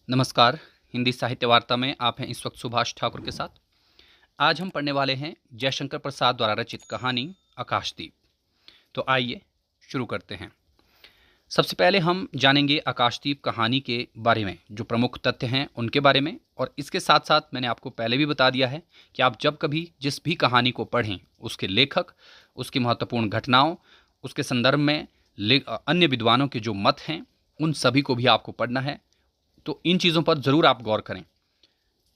नमस्कार। हिंदी साहित्य वार्ता में आप हैं इस वक्त सुभाष ठाकुर के साथ। आज हम पढ़ने वाले हैं जयशंकर प्रसाद द्वारा रचित कहानी आकाशदीप। तो आइए शुरू करते हैं। सबसे पहले हम जानेंगे आकाशदीप कहानी के बारे में, जो प्रमुख तथ्य हैं उनके बारे में। और इसके साथ साथ मैंने आपको पहले भी बता दिया है कि आप जब कभी जिस भी कहानी को पढ़ें, उसके लेखक, उसकी महत्वपूर्ण घटनाओं, उसके संदर्भ में अन्य विद्वानों के जो मत हैं, उन सभी को भी आपको पढ़ना है। तो इन चीज़ों पर ज़रूर आप गौर करें।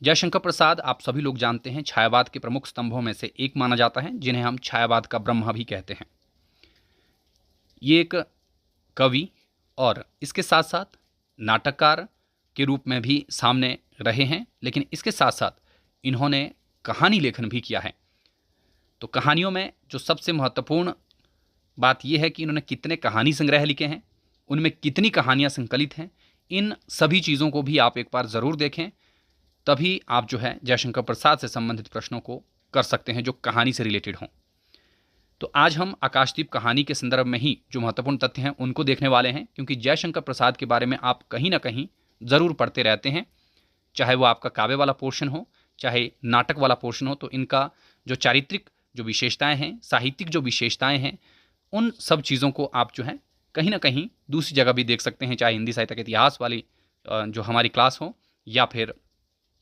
जयशंकर प्रसाद, आप सभी लोग जानते हैं, छायावाद के प्रमुख स्तंभों में से एक माना जाता है, जिन्हें हम छायावाद का ब्रह्मा भी कहते हैं। ये एक कवि और इसके साथ साथ नाटककार के रूप में भी सामने रहे हैं, लेकिन इसके साथ साथ इन्होंने कहानी लेखन भी किया है। तो कहानियों में जो सबसे महत्वपूर्ण बात यह है कि इन्होंने कितने कहानी संग्रह लिखे हैं, उनमें कितनी कहानियाँ संकलित हैं, इन सभी चीज़ों को भी आप एक बार ज़रूर देखें। तभी आप जो है जयशंकर प्रसाद से संबंधित प्रश्नों को कर सकते हैं जो कहानी से रिलेटेड हों। तो आज हम आकाशदीप कहानी के संदर्भ में ही जो महत्वपूर्ण तथ्य हैं उनको देखने वाले हैं, क्योंकि जयशंकर प्रसाद के बारे में आप कहीं ना कहीं ज़रूर पढ़ते रहते हैं, चाहे वो आपका काव्य वाला पोर्शन हो, चाहे नाटक वाला पोर्शन हो। तो इनका जो चारित्रिक जो विशेषताएँ हैं, साहित्यिक जो विशेषताएँ हैं, उन सब चीज़ों को आप जो है कहीं ना कहीं दूसरी जगह भी देख सकते हैं, चाहे हिंदी साहित्य के इतिहास वाली जो हमारी क्लास हो या फिर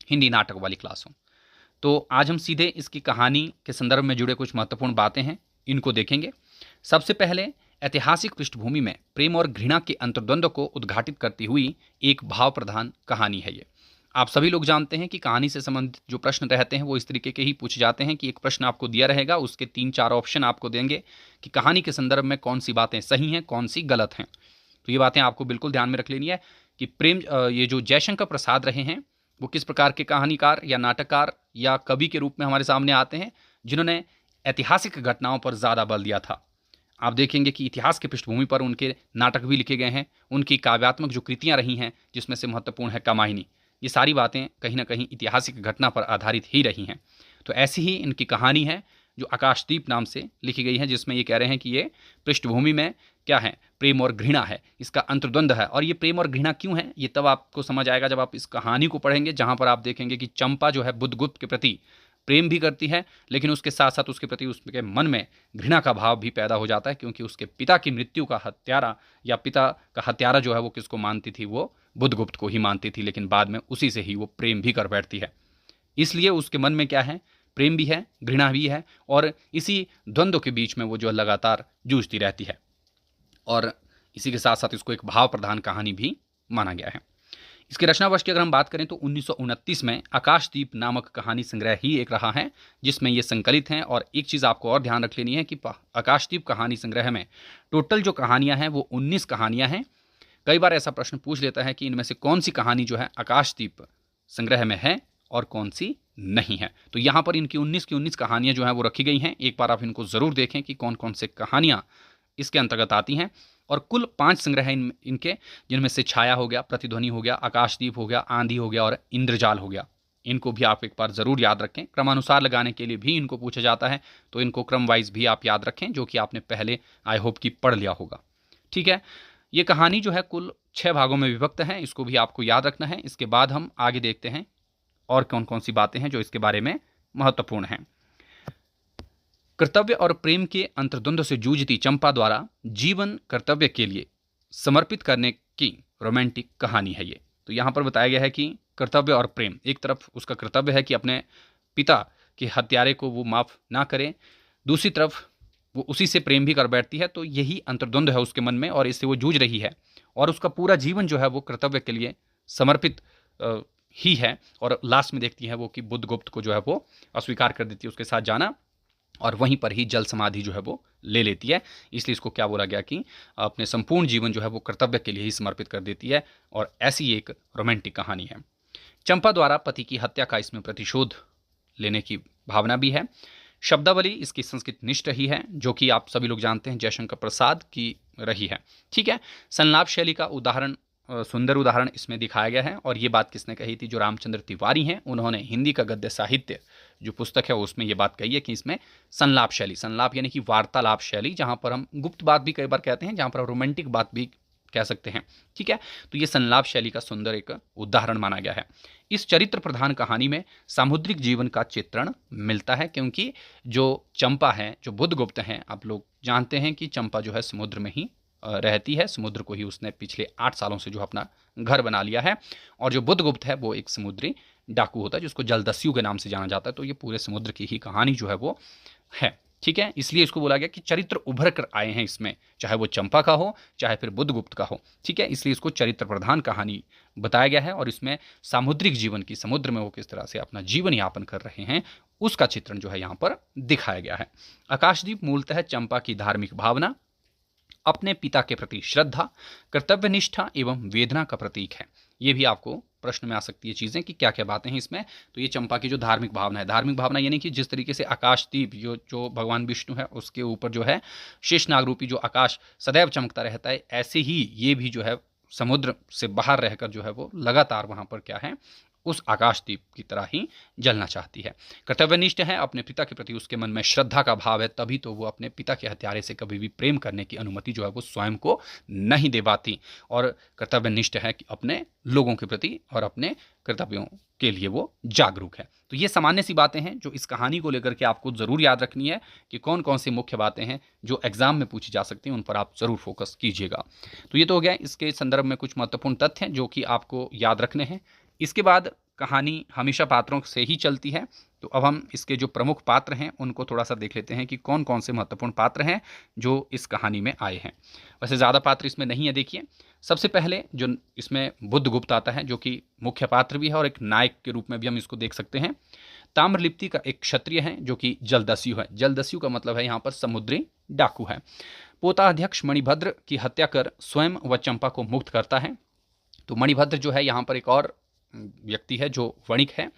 हिंदी नाटक वाली क्लास हो। तो आज हम सीधे इसकी कहानी के संदर्भ में जुड़े कुछ महत्वपूर्ण बातें हैं, इनको देखेंगे। सबसे पहले ऐतिहासिक पृष्ठभूमि में प्रेम और घृणा के अंतर्द्वंद को उद्घाटित करती हुई एक भाव प्रधान कहानी है ये। आप सभी लोग जानते हैं कि कहानी से संबंधित जो प्रश्न रहते हैं वो इस तरीके के ही पूछे जाते हैं कि एक प्रश्न आपको दिया रहेगा, उसके 3-4 ऑप्शन आपको देंगे कि कहानी के संदर्भ में कौन सी बातें सही हैं, कौन सी गलत हैं। तो ये बातें आपको बिल्कुल ध्यान में रख लेनी है कि ये जो जयशंकर प्रसाद रहे हैं, वो किस प्रकार के कहानीकार या नाटककार या कवि के रूप में हमारे सामने आते हैं, जिन्होंने ऐतिहासिक घटनाओं पर ज़्यादा बल दिया था। आप देखेंगे कि इतिहास की पृष्ठभूमि पर उनके नाटक भी लिखे गए हैं, उनकी काव्यात्मक जो कृतियाँ रही हैं, जिसमें से महत्वपूर्ण है कामायनी। ये सारी बातें कहीं ना कहीं ऐतिहासिक घटना पर आधारित ही रही हैं। तो ऐसी ही इनकी कहानी है जो आकाशदीप नाम से लिखी गई है, जिसमें ये कह रहे हैं कि ये पृष्ठभूमि में क्या है, प्रेम और घृणा है, इसका अंतर्द्वंद है। और ये प्रेम और घृणा क्यों है, ये तब आपको समझ आएगा जब आप इस कहानी को पढ़ेंगे, जहाँ पर आप देखेंगे कि चंपा जो है बुद्धगुप्त के प्रति प्रेम भी करती है, लेकिन उसके साथ साथ उसके प्रति उसके मन में घृणा का भाव भी पैदा हो जाता है, क्योंकि उसके पिता की मृत्यु का हत्यारा या पिता का हत्यारा जो है वो किसको मानती थी, वो बुद्धगुप्त को ही मानती थी, लेकिन बाद में उसी से ही वो प्रेम भी कर बैठती है। इसलिए उसके मन में क्या है, प्रेम भी है, घृणा भी है, और इसी द्वंद्व के बीच में वो जो लगातार जूझती रहती है। और इसी के साथ साथ इसको एक भाव प्रधान कहानी भी माना गया है। इसके रचना वर्ष की अगर हम बात करें तो 1929 में आकाशदीप नामक कहानी संग्रह ही एक रहा है जिसमें ये संकलित हैं। और एक चीज़ आपको और ध्यान रख लेनी है कि आकाशदीप कहानी संग्रह में टोटल जो कहानियाँ हैं वो 19 कहानियाँ हैं। कई बार ऐसा प्रश्न पूछ लेता है कि इनमें से कौन सी कहानी जो है आकाशदीप संग्रह में है और कौन सी नहीं है। तो यहाँ पर इनकी 19 की 19 कहानियाँ जो हैं वो रखी गई हैं। एक बार आप इनको ज़रूर देखें कि कौन कौन से कहानियाँ इसके अंतर्गत आती हैं। और कुल 5 संग्रह हैं इनके, जिनमें से छाया हो गया, प्रतिध्वनि हो गया, आकाशदीप हो गया, आंधी हो गया और इंद्रजाल हो गया। इनको भी आप एक बार ज़रूर याद रखें। क्रमानुसार लगाने के लिए भी इनको पूछा जाता है, तो इनको क्रम वाइज भी आप याद रखें, जो कि आपने पहले आई होप कि पढ़ लिया होगा। ठीक है, ये कहानी जो है कुल 6 भागों में विभक्त है, इसको भी आपको याद रखना है। इसके बाद हम आगे देखते हैं और कौन कौन सी बातें हैं जो इसके बारे में महत्वपूर्ण हैं। कर्तव्य और प्रेम के अंतर्द्वंद से जूझती चंपा द्वारा जीवन कर्तव्य के लिए समर्पित करने की रोमांटिक कहानी है ये। तो यहाँ पर बताया गया है कि कर्तव्य और प्रेम, एक तरफ उसका कर्तव्य है कि अपने पिता के हत्यारे को वो माफ़ ना करे, दूसरी तरफ वो उसी से प्रेम भी कर बैठती है। तो यही अंतर्द्वंद है उसके मन में और इससे वो जूझ रही है, और उसका पूरा जीवन जो है वो कर्तव्य के लिए समर्पित ही है। और लास्ट में देखती है वो कि बुद्धगुप्त को जो है वो अस्वीकार कर देती है उसके साथ जाना, और वहीं पर ही जल समाधि जो है वो ले लेती है। इसलिए इसको क्या बोला गया कि अपने संपूर्ण जीवन जो है वो कर्तव्य के लिए ही समर्पित कर देती है। और ऐसी एक रोमांटिक कहानी है। चंपा द्वारा पति की हत्या का इसमें प्रतिशोध लेने की भावना भी है। शब्दावली इसकी संस्कृत निष्ठ रही है, जो कि आप सभी लोग जानते हैं जयशंकर प्रसाद की रही है। ठीक है, संलाप शैली का उदाहरण, सुंदर उदाहरण इसमें दिखाया गया है। और ये बात किसने कही थी, जो रामचंद्र तिवारी हैं, उन्होंने हिंदी का गद्य साहित्य जो पुस्तक है उसमें ये बात कही है कि इसमें संलाप शैली, संलाप यानी कि वार्तालाप शैली, जहाँ पर हम गुप्त बात भी कई बार कहते हैं, जहाँ पर रोमांटिक बात भी कह सकते हैं। ठीक है, तो ये संलाप शैली का सुंदर एक उदाहरण माना गया है। इस चरित्र प्रधान कहानी में सामुद्रिक जीवन का चित्रण मिलता है, क्योंकि जो चंपा है, जो बुद्धगुप्त हैं, आप लोग जानते हैं कि चंपा जो है समुद्र में ही रहती है, समुद्र को ही उसने पिछले 8 सालों से जो अपना घर बना लिया है। और जो बुद्धगुप्त है वो एक समुद्री डाकू होता है, जिसको जलदस्यु के नाम से जाना जाता है। तो ये पूरे समुद्र की ही कहानी जो है वो है। ठीक है, इसलिए इसको बोला गया कि चरित्र उभर कर आए हैं इसमें, चाहे वो चंपा का हो चाहे फिर बुद्धगुप्त का हो। ठीक है, इसलिए इसको चरित्र प्रधान कहानी बताया गया है, और इसमें सामुद्रिक जीवन की, समुद्र में वो किस तरह से अपना जीवन यापन कर रहे हैं उसका चित्रण जो है यहाँ पर दिखाया गया है। आकाशदीप मूलतः चंपा की धार्मिक भावना, अपने पिता के प्रति श्रद्धा, कर्तव्यनिष्ठा एवं वेदना का प्रतीक है। ये भी आपको प्रश्न में आ सकती है चीज़ें कि क्या क्या बातें हैं इसमें। तो ये चंपा की जो धार्मिक भावना है, धार्मिक भावना यानी कि जिस तरीके से आकाशदीप जो भगवान विष्णु है उसके ऊपर जो है शेषनाग रूपी जो आकाश सदैव चमकता रहता है, ऐसे ही ये भी जो है समुद्र से बाहर रहकर जो है वो लगातार वहाँ पर क्या है, उस आकाशदीप की तरह ही जलना चाहती है। कर्तव्यनिष्ठ है, अपने पिता के प्रति उसके मन में श्रद्धा का भाव है, तभी तो वो अपने पिता के हत्यारे से कभी भी प्रेम करने की अनुमति जो है वो स्वयं को नहीं दे पाती। और कर्तव्यनिष्ठ है कि अपने लोगों के प्रति और अपने कर्तव्यों के लिए वो जागरूक है। तो ये सामान्य सी बातें हैं जो इस कहानी को लेकर के आपको ज़रूर याद रखनी है कि कौन कौन सी मुख्य बातें हैं जो एग्जाम में पूछी जा सकती हैं, उन पर आप ज़रूर फोकस कीजिएगा। तो ये तो हो गया इसके संदर्भ में कुछ महत्वपूर्ण तथ्य हैं जो कि आपको याद रखने हैं। इसके बाद कहानी हमेशा पात्रों से ही चलती है, तो अब हम इसके जो प्रमुख पात्र हैं उनको थोड़ा सा देख लेते हैं कि कौन कौन से महत्वपूर्ण पात्र हैं जो इस कहानी में आए हैं। वैसे ज़्यादा पात्र इसमें नहीं है। देखिए, सबसे पहले जो इसमें बुद्धगुप्त आता है, जो कि मुख्य पात्र भी है और एक नायक के रूप में भी हम इसको देख सकते हैं। ताम्रलिप्ति का एक क्षत्रिय है जो कि जलदस्यु है। जलदस्यु का मतलब है यहाँ पर समुद्री डाकू है। पोताध्यक्ष मणिभद्र की हत्या कर स्वयं व चंपा को मुक्त करता है। तो मणिभद्र जो है यहाँ पर एक और व्यक्ति है जो वणिक है,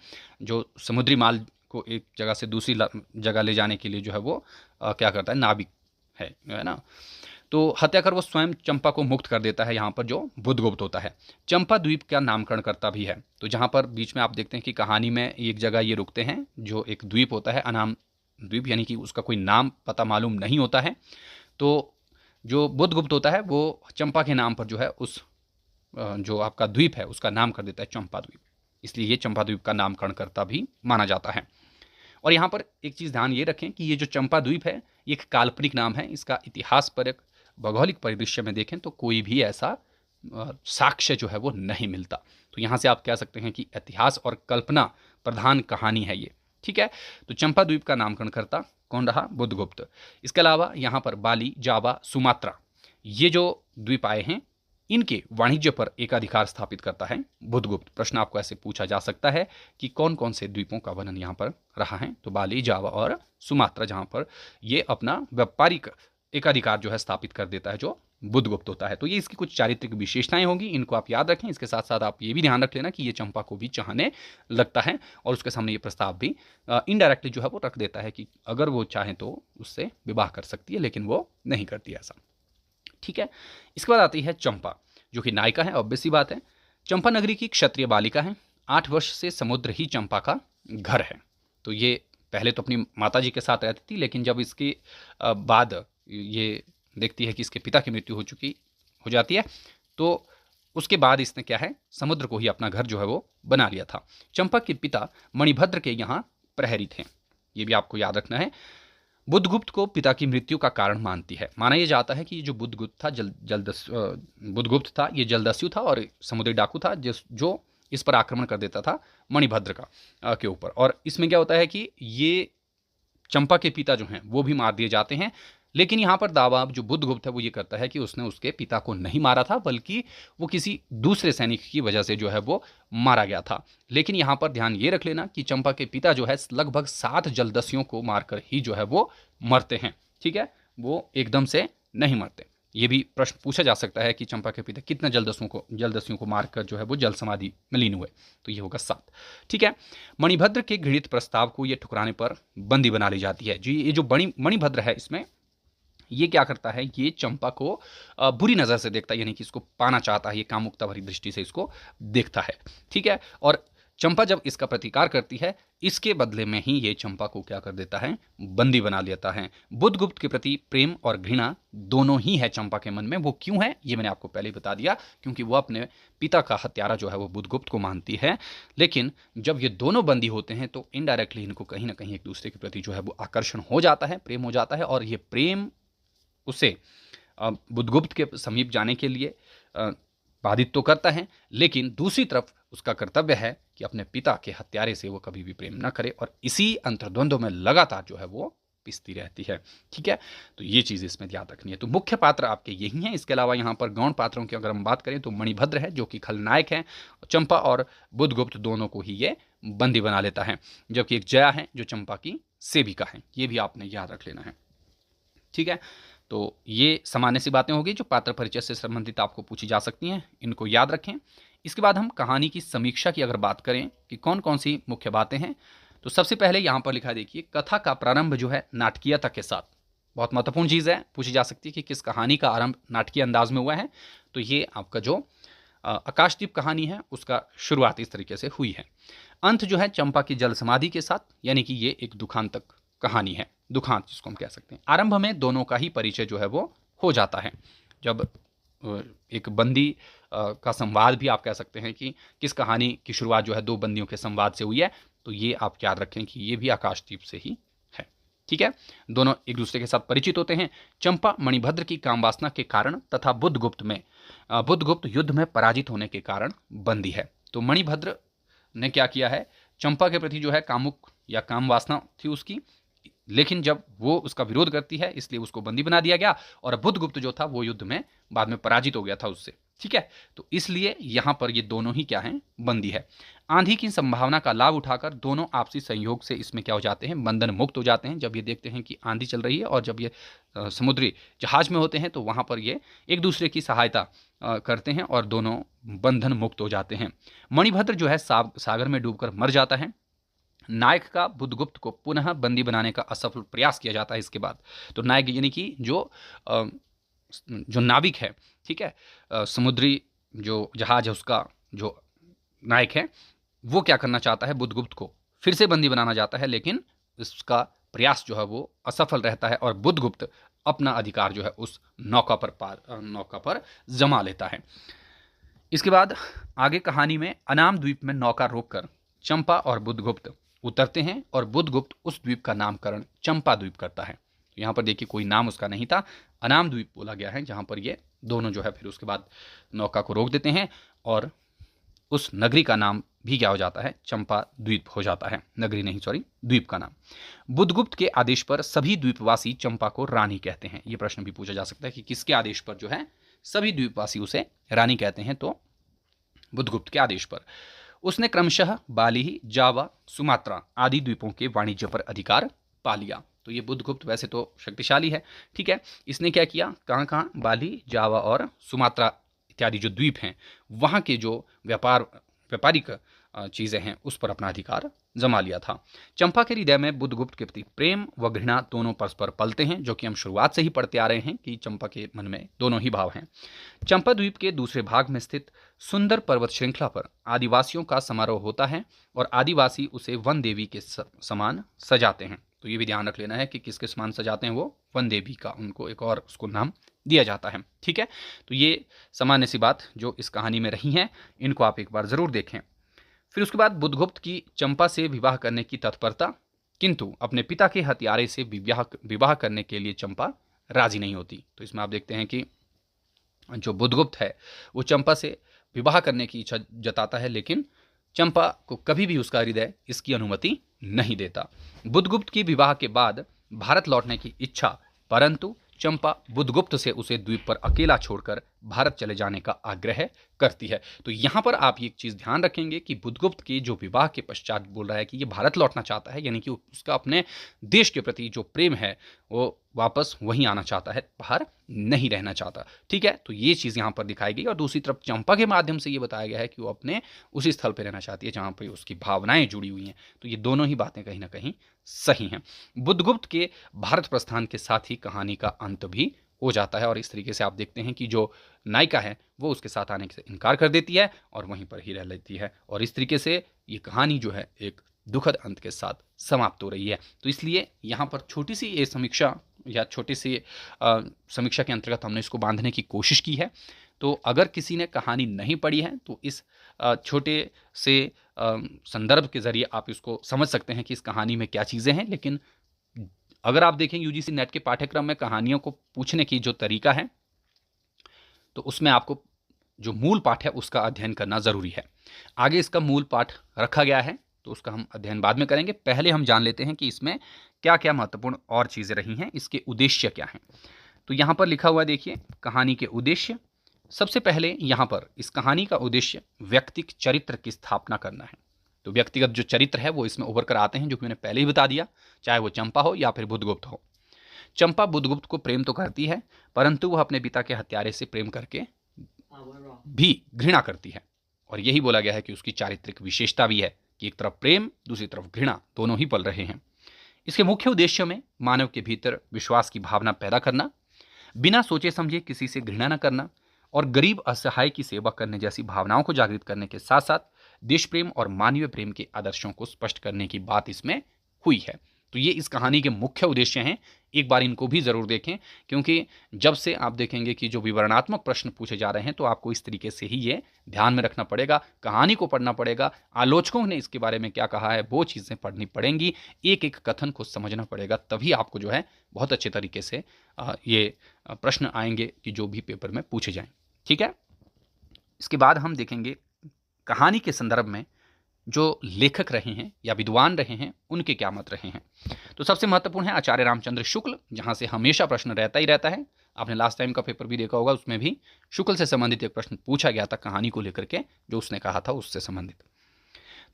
जो समुद्री माल को एक जगह से दूसरी जगह ले जाने के लिए जो है वो क्या करता है, नाविक है ना। तो हत्या कर वो स्वयं चंपा को मुक्त कर देता है, यहाँ पर जो बुद्धगुप्त होता है। चंपा द्वीप का नामकरण करता भी है। तो जहाँ पर बीच में आप देखते हैं कि कहानी में एक जगह ये रुकते हैं, जो एक द्वीप होता है, अनाम द्वीप, यानी कि उसका कोई नाम पता मालूम नहीं होता है। तो जो बुद्धगुप्त होता है वो चंपा के नाम पर जो है उस जो आपका द्वीप है उसका नाम कर देता है चंपा द्वीप, इसलिए ये चंपा द्वीप का नामकरण करता भी माना जाता है। और यहाँ पर एक चीज़ ध्यान ये रखें कि ये जो चंपा द्वीप है ये एक काल्पनिक नाम है। इसका इतिहास पर एक भौगोलिक परिदृश्य में देखें तो कोई भी ऐसा साक्ष्य जो है वो नहीं मिलता। तो यहाँ से आप कह सकते हैं कि इतिहास और कल्पना प्रधान कहानी है ये। ठीक है, तो चंपा द्वीप का नामकरण करता कौन रहा? बुद्धगुप्त। इसके अलावा यहाँ पर बाली, जावा, सुमात्रा, ये जो द्वीप आए हैं इनके वाणिज्य पर एकाधिकार स्थापित करता है बुद्धगुप्त। प्रश्न आपको ऐसे पूछा जा सकता है कि कौन कौन से द्वीपों का वर्णन यहाँ पर रहा है? तो बाली, जावा और सुमात्रा, जहाँ पर ये अपना व्यापारिक एकाधिकार जो है स्थापित कर देता है जो बुद्धगुप्त होता है। तो ये इसकी कुछ चारित्रिक विशेषताएं होंगी, इनको आप याद रखें। इसके साथ साथ आप ये भी ध्यान रख लेना कि ये चंपा को भी चाहने लगता है और उसके सामने ये प्रस्ताव भी इनडायरेक्टली जो है वो रख देता है कि अगर वो चाहें तो उससे विवाह कर सकती है, लेकिन वो नहीं करती ऐसा। ठीक है, इसके बाद आती है चंपा, जो कि नायिका है। ऑब्वियस सी बात है, चंपा नगरी की क्षत्रिय बालिका है। 8 वर्ष से समुद्र ही चंपा का घर है। तो ये पहले तो अपनी माता जी के साथ रहती थी, लेकिन जब इसके बाद ये देखती है कि इसके पिता की मृत्यु हो जाती है, तो उसके बाद इसने क्या है, समुद्र को ही अपना घर जो है वो बना लिया था। चंपा के पिता मणिभद्र के यहाँ प्रहरी थे, ये भी आपको याद रखना है। बुद्धगुप्त को पिता की मृत्यु का कारण मानती है। माना यह जाता है कि जो बुद्धगुप्त था बुद्धगुप्त था, ये जलदस्यु था और समुद्री डाकू था जो इस पर आक्रमण कर देता था मणिभद्र का के ऊपर। और इसमें क्या होता है कि ये चंपा के पिता जो हैं वो भी मार दिए जाते हैं। लेकिन यहाँ पर दावा जो बुद्धगुप्त है वो ये करता है कि उसने उसके पिता को नहीं मारा था, बल्कि वो किसी दूसरे सैनिक की वजह से जो है वो मारा गया था। लेकिन यहाँ पर ध्यान ये रख लेना कि चंपा के पिता जो है लगभग 7 जलदस्युओं को मारकर ही जो है वो मरते हैं। ठीक है, वो एकदम से नहीं मरते। ये भी प्रश्न पूछा जा सकता है कि चंपा के पिता कितने जलदस्युओं को मारकर जो है वो जल समाधि में लीन हुए, तो ये होगा 7। ठीक है, मणिभद्र के घृणित प्रस्ताव को ये ठुकराने पर बंदी बना ली जाती है। जी, ये जो मणिभद्र है इसमें ये क्या करता है, ये चंपा को बुरी नज़र से देखता है, यानी कि इसको पाना चाहता है, ये कामुकता भरी दृष्टि से इसको देखता है। ठीक है, और चंपा जब इसका प्रतिकार करती है, इसके बदले में ही ये चंपा को क्या कर देता है, बंदी बना लेता है। बुधगुप्त के प्रति प्रेम और घृणा दोनों ही है चंपा के मन में। वो क्यों है ये मैंने आपको पहले ही बता दिया, क्योंकि वो अपने पिता का हत्यारा जो है वो बुधगुप्त को मानती है। लेकिन जब ये दोनों बंदी होते हैं तो इनडायरेक्टली इनको कहीं ना कहीं एक दूसरे के प्रति जो है वो आकर्षण हो जाता है, प्रेम हो जाता है, और ये प्रेम उसे बुधगुप्त के समीप जाने के लिए बाधित तो करता है, लेकिन दूसरी तरफ उसका कर्तव्य है कि अपने पिता के हत्यारे से वो कभी भी प्रेम न करे, और इसी अंतर्द्वंद्व में लगातार जो है वो पिसती रहती है। ठीक है, तो ये चीज़ इसमें याद रखनी है। तो मुख्य पात्र आपके यही हैं। इसके अलावा यहाँ पर गौण पात्रों की अगर हम बात करें तो मणिभद्र है जो कि खलनायक है, चंपा और बुधगुप्त दोनों को ही ये बंदी बना लेता है, जबकि एक जया है जो चंपा की सेविका है। ये भी आपने याद रख लेना है। ठीक है, तो ये सामान्य सी बातें होगी जो पात्र परिचय से संबंधित आपको पूछी जा सकती हैं, इनको याद रखें। इसके बाद हम कहानी की समीक्षा की अगर बात करें कि कौन कौन सी मुख्य बातें हैं, तो सबसे पहले यहाँ पर लिखा देखिए, कथा का प्रारंभ जो है नाटकीयता के साथ। बहुत महत्वपूर्ण चीज़ है, पूछी जा सकती है कि किस कहानी का आरंभ नाटकीय अंदाज में हुआ है। तो ये आपका जो आकाशदीप कहानी है उसका शुरुआत इस तरीके से हुई है। अंत जो है चंपा की जल समाधि के साथ, यानी कि ये एक दुखांतक कहानी है, दुखांत जिसको हम कह सकते हैं। आरंभ में दोनों का ही परिचय जो है वो हो जाता है। जब एक बंदी का संवाद भी आप कह सकते हैं कि किस कहानी की शुरुआत जो है दो बंदियों के संवाद से हुई है, तो ये आप याद रखें कि ये भी आकाशदीप से ही है। ठीक है, दोनों एक दूसरे के साथ परिचित होते हैं। चंपा मणिभद्र की कामवासना के कारण तथा बुधगुप्त युद्ध में पराजित होने के कारण बंदी है। तो मणिभद्र ने क्या किया है, चंपा के प्रति जो है कामुक या काम वासना थी उसकी, लेकिन जब वो उसका विरोध करती है इसलिए उसको बंदी बना दिया गया, और बुधगुप्त जो था वो युद्ध में बाद में पराजित हो गया था उससे। ठीक है, तो इसलिए यहां पर ये दोनों ही क्या हैं, बंदी है। आंधी की संभावना का लाभ उठाकर दोनों आपसी संयोग से इसमें क्या हो जाते हैं, बंधन मुक्त हो जाते हैं। जब ये देखते हैं कि आंधी चल रही है और जब ये समुद्री जहाज में होते हैं तो वहां पर ये एक दूसरे की सहायता करते हैं और दोनों बंधन मुक्त हो जाते हैं। मणिभद्र जो है सागर में डूबकर मर जाता है। नायक का बुधगुप्त को पुनः बंदी बनाने का असफल प्रयास किया जाता है इसके बाद। तो नायक यानी कि जो नाविक है, ठीक है, समुद्री जो जहाज है उसका जो नायक है, वो क्या करना चाहता है, बुधगुप्त को फिर से बंदी बनाना चाहता है, लेकिन इसका प्रयास जो है वो असफल रहता है और बुधगुप्त अपना अधिकार जो है उस नौका पर जमा लेता है। इसके बाद आगे कहानी में अनाम द्वीप में नौका रोककर चंपा और बुधगुप्त उतरते हैं और बुधगुप्त उस द्वीप का नामकरण चंपा द्वीप करता है। यहाँ पर देखिए कोई नाम उसका नहीं था, अनाम द्वीप बोला गया है, जहाँ पर ये दोनों जो है फिर उसके बाद नौका को रोक देते हैं और उस नगरी का नाम भी क्या हो जाता है, चंपा द्वीप हो जाता है। नगरी नहीं, सॉरी, द्वीप का नाम। बुधगुप्त के आदेश पर सभी द्वीपवासी चंपा को रानी कहते हैं। ये प्रश्न भी पूछा जा सकता है कि किसके आदेश पर जो है सभी द्वीपवासी उसे रानी कहते हैं, तो बुधगुप्त के आदेश पर। उसने क्रमशः बाली, जावा, सुमात्रा आदि द्वीपों के वाणिज्य पर अधिकार पा लिया। तो ये बुधगुप्त वैसे तो शक्तिशाली है, ठीक है, इसने क्या किया, कहाँ कहाँ, बाली, जावा और सुमात्रा इत्यादि जो द्वीप हैं वहाँ के जो व्यापारिक चीज़ें हैं उस पर अपना अधिकार जमा लिया था। चंपा के हृदय में बुधगुप्त के प्रति प्रेम व घृणा दोनों परस्पर पलते हैं, जो कि हम शुरुआत से ही पढ़ते आ रहे हैं कि चंपा के मन में दोनों ही भाव हैं। चंपा द्वीप के दूसरे भाग में स्थित सुंदर पर्वत श्रृंखला पर आदिवासियों का समारोह होता है और आदिवासी उसे वन देवी के समान सजाते हैं। तो ये भी ध्यान रख लेना है कि किसके समान सजाते हैं, वो वन देवी का उनको एक और उसको नाम दिया जाता है। ठीक है, तो ये सामान्य सी बात जो इस कहानी में रही हैं, इनको आप एक बार जरूर देखें। फिर उसके बाद बुधगुप्त की चंपा से विवाह करने की तत्परता, किंतु अपने पिता के हत्यारे से विवाह करने के लिए चंपा राजी नहीं होती। तो इसमें आप देखते हैं कि जो बुधगुप्त है वो चंपा से विवाह करने की इच्छा जताता है, लेकिन चंपा को कभी भी उसका हृदय इसकी अनुमति नहीं देता। बुधगुप्त की विवाह के बाद भारत लौटने की इच्छा, परंतु चंपा बुधगुप्त से उसे द्वीप पर अकेला छोड़कर भारत चले जाने का आग्रह करती है। तो यहाँ पर आप ये एक चीज़ ध्यान रखेंगे कि बुधगुप्त के जो विवाह के पश्चात बोल रहा है कि ये भारत लौटना चाहता है, यानी कि उसका अपने देश के प्रति जो प्रेम है वो वापस वहीं आना चाहता है, बाहर नहीं रहना चाहता। ठीक है, तो ये चीज़ यहाँ पर दिखाई गई और दूसरी तरफ चंपा के माध्यम से ये बताया गया है कि वो अपने उसी स्थल पर रहना चाहती है जहाँ पर उसकी भावनाएं जुड़ी हुई हैं। तो ये दोनों ही बातें कहीं ना कहीं सही हैं। बुधगुप्त के भारत प्रस्थान के साथ ही कहानी का अंत भी हो जाता है और इस तरीके से आप देखते हैं कि जो नायिका है वो उसके साथ आने से इनकार कर देती है और वहीं पर ही रह लेती है और इस तरीके से ये कहानी जो है एक दुखद अंत के साथ समाप्त हो रही है। तो इसलिए यहाँ पर छोटी सी ये समीक्षा या छोटी सी समीक्षा के अंतर्गत हमने इसको बांधने की कोशिश की है। तो अगर किसी ने कहानी नहीं पढ़ी है तो इस छोटे से संदर्भ के ज़रिए आप इसको समझ सकते हैं कि इस कहानी में क्या चीज़ें हैं। लेकिन अगर आप देखें यूजीसी नेट के पाठ्यक्रम में कहानियों को पूछने की जो तरीका है तो उसमें आपको जो मूल पाठ है उसका अध्ययन करना ज़रूरी है। आगे इसका मूल पाठ रखा गया है तो उसका हम अध्ययन बाद में करेंगे। पहले हम जान लेते हैं कि इसमें क्या क्या महत्वपूर्ण और चीज़ें रही हैं, इसके उद्देश्य क्या हैं। तो यहाँ पर लिखा हुआ देखिए कहानी के उद्देश्य। सबसे पहले यहाँ पर इस कहानी का उद्देश्य व्यक्तिगत चरित्र की स्थापना करना है। तो व्यक्तिगत जो चरित्र है वो इसमें उभर कर आते हैं, जो कि मैंने पहले ही बता दिया, चाहे वो चंपा हो या फिर बुधगुप्त हो। चंपा बुधगुप्त को प्रेम तो करती है परंतु वह अपने पिता के हत्यारे से प्रेम करके भी घृणा करती है और यही बोला गया है कि उसकी चारित्रिक विशेषता भी है कि एक तरफ प्रेम दूसरी तरफ घृणा दोनों ही पल रहे हैं। इसके मुख्य उद्देश्यों में मानव के भीतर विश्वास की भावना पैदा करना, बिना सोचे समझे किसी से घृणा न करना और गरीब असहाय की सेवा करने जैसी भावनाओं को जागृत करने के साथ साथ देश प्रेम और मानवीय प्रेम के आदर्शों को स्पष्ट करने की बात इसमें हुई है। तो ये इस कहानी के मुख्य उद्देश्य हैं। एक बार इनको भी ज़रूर देखें क्योंकि जब से आप देखेंगे कि जो विवरणात्मक प्रश्न पूछे जा रहे हैं तो आपको इस तरीके से ही ये ध्यान में रखना पड़ेगा, कहानी को पढ़ना पड़ेगा, आलोचकों ने इसके बारे में क्या कहा है वो चीज़ें पढ़नी पड़ेंगी, एक एक कथन को समझना पड़ेगा, तभी आपको जो है बहुत अच्छे तरीके से ये प्रश्न आएंगे कि जो भी पेपर में पूछे जाएँ। ठीक है, इसके बाद हम देखेंगे कहानी के संदर्भ में जो लेखक रहे हैं या विद्वान रहे हैं उनके क्या मत रहे हैं। तो सबसे महत्वपूर्ण है आचार्य रामचंद्र शुक्ल, जहां से हमेशा प्रश्न रहता ही रहता है। आपने लास्ट टाइम का पेपर भी देखा होगा, उसमें भी शुक्ल से संबंधित एक प्रश्न पूछा गया था कहानी को लेकर के, जो उसने कहा था उससे संबंधित।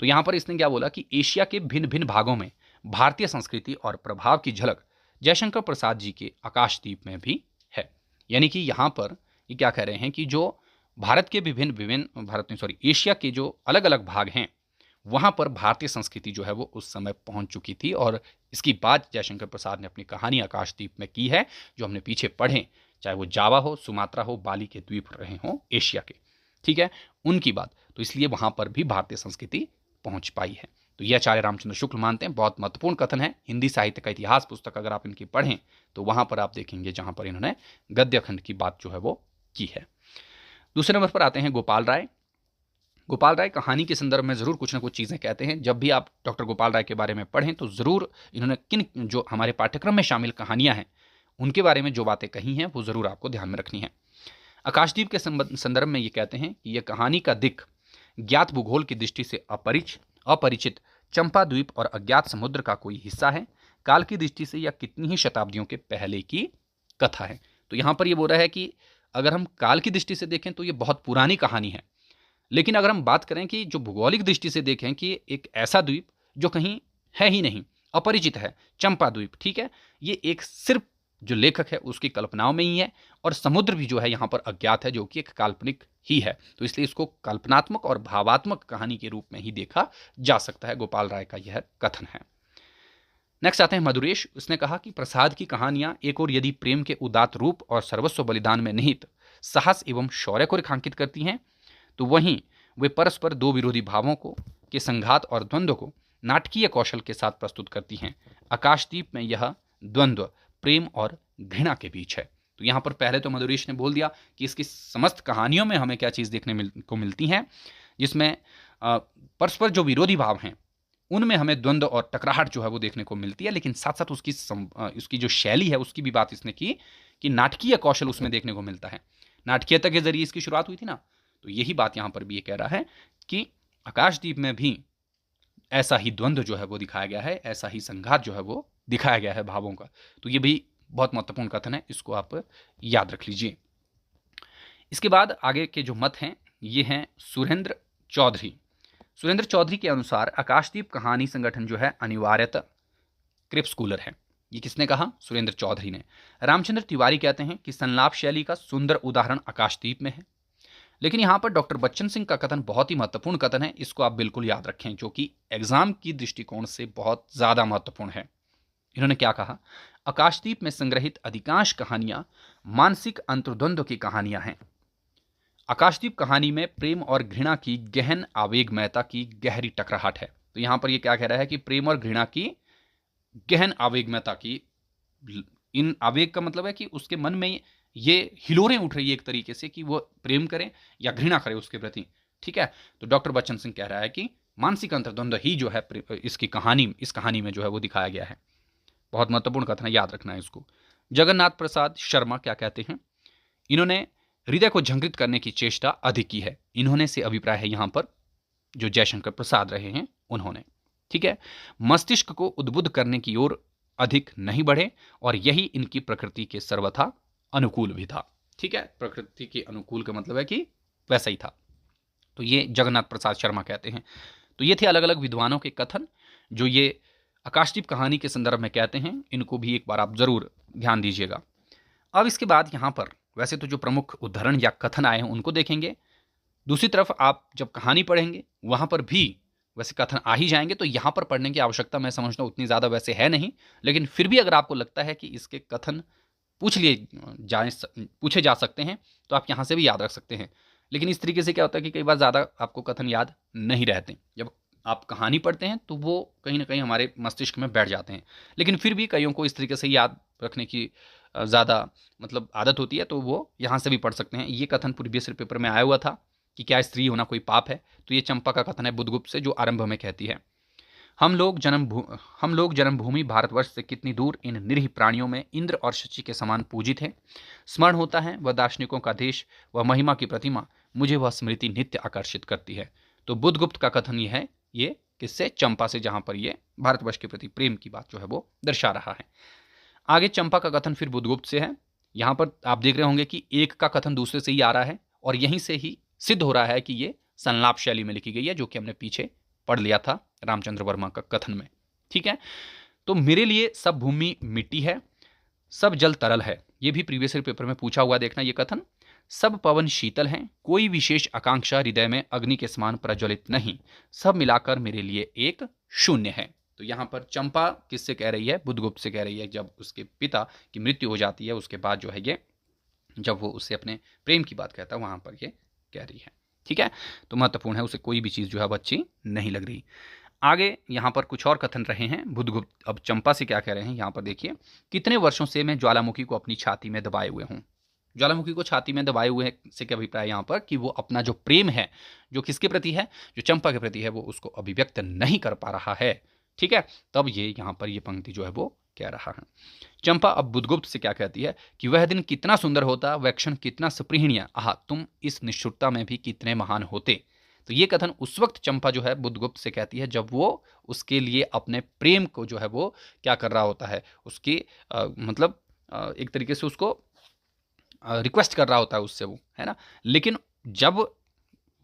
तो यहाँ पर इसने क्या बोला कि एशिया के भिन्न भिन्न भागों में भारतीय संस्कृति और प्रभाव की झलक जयशंकर प्रसाद जी के आकाशदीप में भी है। यानी कि यहाँ पर ये क्या कह रहे हैं कि जो भारत के एशिया के जो अलग अलग भाग हैं वहाँ पर भारतीय संस्कृति जो है वो उस समय पहुँच चुकी थी और इसकी बात जयशंकर प्रसाद ने अपनी कहानी आकाशदीप में की है, जो हमने पीछे पढ़े, चाहे वो जावा हो, सुमात्रा हो, बाली के द्वीप रहे हों एशिया के, ठीक है, उनकी बात। तो इसलिए वहाँ पर भी भारतीय संस्कृति पहुँच पाई है। तो ये आचार्य रामचंद्र शुक्ल मानते हैं, बहुत महत्वपूर्ण कथन है। हिंदी साहित्य का इतिहास पुस्तक अगर आप इनकी पढ़ें तो वहाँ पर आप देखेंगे जहाँ पर इन्होंने गद्य खंड की बात जो है वो की है। दूसरे नंबर पर आते हैं गोपाल राय। गोपाल राय कहानी के संदर्भ में ज़रूर कुछ ना कुछ चीज़ें कहते हैं। जब भी आप डॉक्टर गोपाल राय के बारे में पढ़ें तो ज़रूर इन्होंने किन जो हमारे पाठ्यक्रम में शामिल कहानियाँ हैं उनके बारे में जो बातें कही हैं वो ज़रूर आपको ध्यान में रखनी है। आकाशदीप के संदर्भ में ये कहते हैं कि यह कहानी का दिक् ज्ञात भूगोल की दृष्टि से अपरिचित चंपा द्वीप और अज्ञात समुद्र का कोई हिस्सा है। काल की दृष्टि से यह कितनी ही शताब्दियों के पहले की कथा है। तो यहाँ पर यह बोल रहा है कि अगर हम काल की दृष्टि से देखें तो ये बहुत पुरानी कहानी है, लेकिन अगर हम बात करें कि जो भूगोलिक दृष्टि से देखें कि एक ऐसा द्वीप जो कहीं है ही नहीं, अपरिचित है, चंपा द्वीप, ठीक है, ये एक सिर्फ जो लेखक है उसकी कल्पनाओं में ही है और समुद्र भी जो है यहाँ पर अज्ञात है, जो कि एक काल्पनिक ही है। तो इसलिए इसको कल्पनात्मक और भावात्मक कहानी के रूप में ही देखा जा सकता है। गोपाल राय का यह कथन है। नेक्स्ट आते हैं मधुरेश। उसने कहा कि प्रसाद की कहानियां एक और यदि प्रेम के उदात्त रूप और सर्वस्व बलिदान में निहित साहस एवं शौर्य को रेखांकित करती हैं, तो वहीं वे परस्पर दो विरोधी भावों को के संघात और द्वंद्व को नाटकीय कौशल के साथ प्रस्तुत करती हैं। आकाशदीप में यह द्वंद्व प्रेम और घृणा के बीच है। तो यहाँ पर पहले तो मधुरेश ने बोल दिया कि इसकी समस्त कहानियों में हमें क्या चीज़ देखने को मिलती हैं, जिसमें परस्पर जो विरोधी भाव हैं उनमें हमें द्वंद्व और टकराहट जो है वो देखने को मिलती है, लेकिन साथ साथ उसकी जो शैली है उसकी भी बात इसने की कि नाटकीय कौशल उसमें देखने को मिलता है। नाटकीयता के जरिए इसकी शुरुआत हुई थी ना, तो यही बात यहाँ पर भी ये कह रहा है कि आकाशदीप में भी ऐसा ही द्वंद्व जो है वो दिखाया गया है, ऐसा ही संघात जो है वो दिखाया गया है भावों का। तो ये भी बहुत महत्वपूर्ण कथन है, इसको आप याद रख लीजिए। इसके बाद आगे के जो मत हैं ये हैं सुरेंद्र चौधरी। सुरेंद्र चौधरी के अनुसार आकाशदीप कहानी संगठन जो है अनिवार्यतः क्रिप्सकूलर है। ये किसने कहा? सुरेंद्र चौधरी ने। रामचंद्र तिवारी कहते हैं कि संलाप शैली का सुंदर उदाहरण आकाशदीप में है। लेकिन यहाँ पर डॉक्टर बच्चन सिंह का कथन बहुत ही महत्वपूर्ण कथन है, इसको आप बिल्कुल याद रखें, जो कि एग्जाम की दृष्टिकोण से बहुत ज़्यादा महत्वपूर्ण है। इन्होंने क्या कहा? आकाशदीप में संग्रहित अधिकांश कहानियां मानसिक अंतर्द्वंद की कहानियां हैं। आकाशदीप कहानी में प्रेम और घृणा की गहन आवेगमयता की गहरी टकराहट है। तो यहां पर यह क्या कह रहा है कि प्रेम और घृणा की गहन आवेगमयता की, इन आवेग का मतलब है कि उसके मन में ये हिलोरें उठ रही है एक तरीके से कि वो प्रेम करे या घृणा करे उसके प्रति। ठीक है, तो डॉक्टर बच्चन सिंह कह रहा है कि मानसिक अंतर्द्वंद ही जो है इस कहानी में जो है वो दिखाया गया है। बहुत महत्वपूर्ण कथन है, याद रखना है इसको। जगन्नाथ प्रसाद शर्मा क्या कहते हैं, इन्होंने हृदय को झंकृत करने की चेष्टा अधिक की है। इन्होंने से अभिप्राय है यहां पर जो जयशंकर प्रसाद रहे हैं उन्होंने। ठीक है, मस्तिष्क को उद्बुद्ध करने की ओर अधिक नहीं बढ़े और यही इनकी प्रकृति के सर्वथा अनुकूल भी था। ठीक है, प्रकृति के अनुकूल का मतलब है कि वैसा ही था। तो ये जगन्नाथ प्रसाद शर्मा कहते हैं। तो ये थे अलग अलग विद्वानों के कथन जो ये आकाशदीप कहानी के संदर्भ में कहते हैं। इनको भी एक बार आप जरूर ध्यान दीजिएगा। अब इसके बाद यहां पर वैसे तो जो प्रमुख उदाहरण या कथन आए हैं उनको देखेंगे। दूसरी तरफ आप जब कहानी पढ़ेंगे वहां पर भी वैसे कथन आ ही जाएंगे, तो यहां पर पढ़ने की आवश्यकता मैं समझता हूं उतनी ज्यादा वैसे है नहीं, लेकिन फिर भी अगर आपको लगता है कि इसके कथन पूछे जा सकते हैं तो आप यहां से भी याद रख सकते हैं। लेकिन इस तरीके से क्या होता है कि कई बार ज़्यादा आपको कथन याद नहीं रहते। जब आप कहानी पढ़ते हैं तो वो कहीं ना कहीं हमारे मस्तिष्क में बैठ जाते हैं, लेकिन फिर भी कईयों को इस तरीके से याद रखने की ज़्यादा मतलब आदत होती है, तो वो यहाँ से भी पढ़ सकते हैं। ये कथन प्रीवियस पेपर में आया हुआ था कि क्या स्त्री होना कोई पाप है। तो ये चंपा का कथन है बुद्धगुप्त से, जो आरंभ में कहती है, हम लोग जन्मभूमि भारतवर्ष से कितनी दूर इन निरीह प्राणियों में इंद्र और शची के समान पूजित हैं। स्मरण होता है वह दार्शनिकों का देश, वह महिमा की प्रतिमा, मुझे वह स्मृति नित्य आकर्षित करती है। तो बुद्धगुप्त का कथन ये है, ये किससे? चंपा से, जहां पर ये भारतवर्ष के प्रति प्रेम की बात जो है वो दर्शा रहा है। आगे चंपा का कथन फिर बुद्धगुप्त से है। यहां पर आप देख रहे होंगे कि एक का कथन दूसरे से ही आ रहा है और यहीं से ही सिद्ध हो रहा है कि ये संलाप शैली में लिखी गई है, जो कि हमने पीछे पढ़ लिया था रामचंद्र वर्मा का कथन में। ठीक है, तो मेरे लिए सब भूमि मिट्टी है, सब जल तरल है। ये भी प्रीवियस ईयर पेपर में पूछा हुआ, देखना ये कथन। सब पवन शीतल हैं, कोई विशेष आकांक्षा हृदय में अग्नि के समान प्रज्वलित नहीं, सब मिलाकर मेरे लिए एक शून्य है। तो यहां पर चंपा किससे कह रही है? बुद्धगुप्त से कह रही है। जब उसके पिता की मृत्यु हो जाती है उसके बाद जो है ये, जब वो उससे अपने प्रेम की बात कहता है वहां पर ये कह रही है। ठीक है, तो महत्वपूर्ण है, उसे कोई भी चीज जो है वो अच्छी नहीं लग रही। आगे यहां पर कुछ और कथन रहे हैं बुद्धगुप्त। अब चंपा से क्या कह रहे हैं यहां पर देखिए, कितने वर्षों से मैं ज्वालामुखी को अपनी छाती में दबाए हुए हूं। ज्वालामुखी को छाती में दबाए हुए से क्या अभिप्राय यहां पर कि वो अपना जो प्रेम है, जो किसके प्रति है, जो चंपा के प्रति है, वो उसको अभिव्यक्त नहीं कर पा रहा है। ठीक है, तब ये यहां पर ये पंक्ति जो है वो कह रहा है। चंपा अब बुद्धगुप्त से क्या कहती है कि वह दिन कितना सुंदर होता, वह क्षण कितना सुप्रीहणीय, आहा तुम इस निष्ठुरता में भी कितने महान होते। तो ये कथन उस वक्त चंपा जो है बुद्धगुप्त से कहती है जब वो उसके लिए अपने प्रेम को जो है वो क्या कर रहा होता है, उसकी मतलब एक तरीके से उसको रिक्वेस्ट कर रहा होता है उससे, वो है ना। लेकिन जब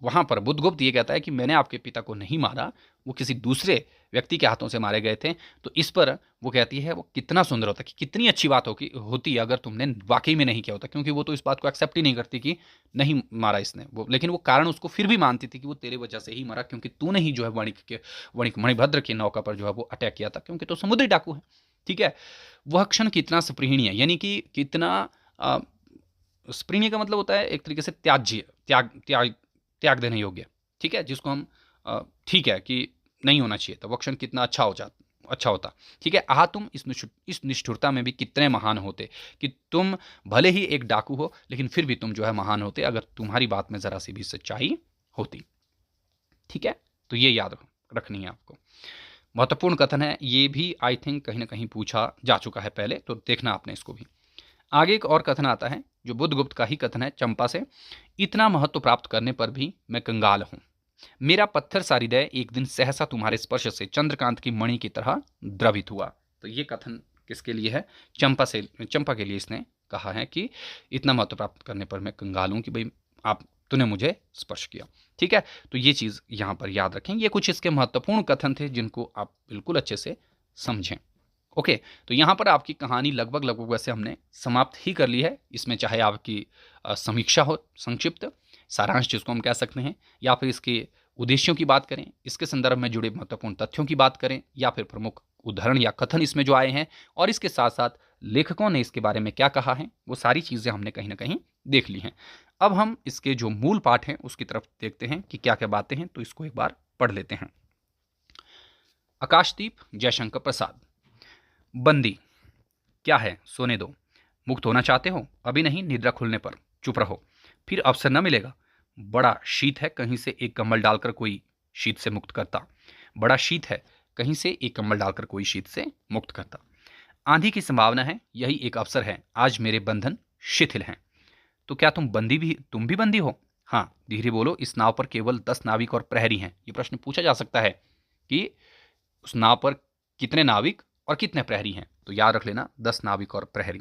वहां पर बुद्धगुप्त ये कहता है कि मैंने आपके पिता को नहीं मारा, वो किसी दूसरे व्यक्ति के हाथों से मारे गए थे, तो इस पर वो कहती है वो कितना सुंदर होता, कि कितनी अच्छी बात होती अगर तुमने वाकई में नहीं किया होता, क्योंकि वो तो इस बात को एक्सेप्ट ही नहीं करती कि नहीं मारा इसने वो, लेकिन वो कारण उसको फिर भी मानती थी कि वो तेरे वजह से ही मरा, क्योंकि तूने ही जो है वणिक मणिभद्र की नौका पर जो है वो अटैक किया था, क्योंकि तो समुद्री डाकू है। ठीक है, वह क्षण कितना सुप्रीहणीय है, यानी कि कितना स्प्रीणीय का मतलब होता है एक तरीके से त्याज्य, त्याग देने योग्य। ठीक है, जिसको हम ठीक है कि नहीं होना चाहिए, तो वो क्षण कितना अच्छा होता। ठीक है, आहा तुम इस निष्ठुरता में भी कितने महान होते, कि तुम भले ही एक डाकू हो लेकिन फिर भी तुम जो है महान होते अगर तुम्हारी बात में जरा सी भी सच्चाई होती। ठीक है, तो ये याद रखनी है आपको, महत्वपूर्ण कथन है। ये भी आई थिंक कहीं ना कहीं पूछा जा चुका है पहले, तो देखना आपने इसको भी। आगे एक और कथन आता है जो बुद्धगुप्त का ही कथन है चंपा से, इतना महत्व प्राप्त करने पर भी मैं कंगाल हूं, मेरा पत्थर सा हृदय एक दिन सहसा तुम्हारे स्पर्श से चंद्रकांत की मणि की तरह द्रवित हुआ। तो ये कथन किसके लिए है? चंपा के लिए इसने कहा है कि इतना महत्व प्राप्त करने पर मैं कंगाल हूं, कि भाई तूने मुझे स्पर्श किया। ठीक है, तो ये चीज यहां पर याद रखें। ये कुछ इसके महत्वपूर्ण कथन थे जिनको आप बिल्कुल अच्छे से समझें। ओके, तो यहाँ पर आपकी कहानी लगभग वैसे हमने समाप्त ही कर ली है। इसमें चाहे आपकी समीक्षा हो, संक्षिप्त सारांश जिसको हम कह सकते हैं, या फिर इसके उद्देश्यों की बात करें, इसके संदर्भ में जुड़े महत्वपूर्ण तथ्यों की बात करें, या फिर प्रमुख उदाहरण या कथन इसमें जो आए हैं और इसके साथ साथ लेखकों ने इसके बारे में क्या कहा है, वो सारी चीज़ें हमने कहीं ना कहीं देख ली हैं। अब हम इसके जो मूल पाठ हैं उसकी तरफ देखते हैं कि क्या क्या बातें हैं, तो इसको एक बार पढ़ लेते हैं। आकाशदीप जयशंकर प्रसाद। बंदी क्या है, सोने दो। मुक्त होना चाहते हो, अभी नहीं, निद्रा खुलने पर। चुप रहो, फिर अवसर न मिलेगा। बड़ा शीत है, कहीं से एक कंबल डालकर कोई शीत से मुक्त करता। बड़ा शीत है, कहीं से एक कंबल डालकर कोई शीत से मुक्त करता। आंधी की संभावना है, यही एक अवसर है। आज मेरे बंधन शिथिल हैं। तो क्या तुम भी बंदी हो? हाँ, धीरे बोलो, इस नाव पर केवल 10 नाविक और प्रहरी हैं। ये प्रश्न पूछा जा सकता है कि उस नाव पर कितने नाविक और कितने प्रहरी हैं, तो याद रख लेना 10 नाविक और प्रहरी।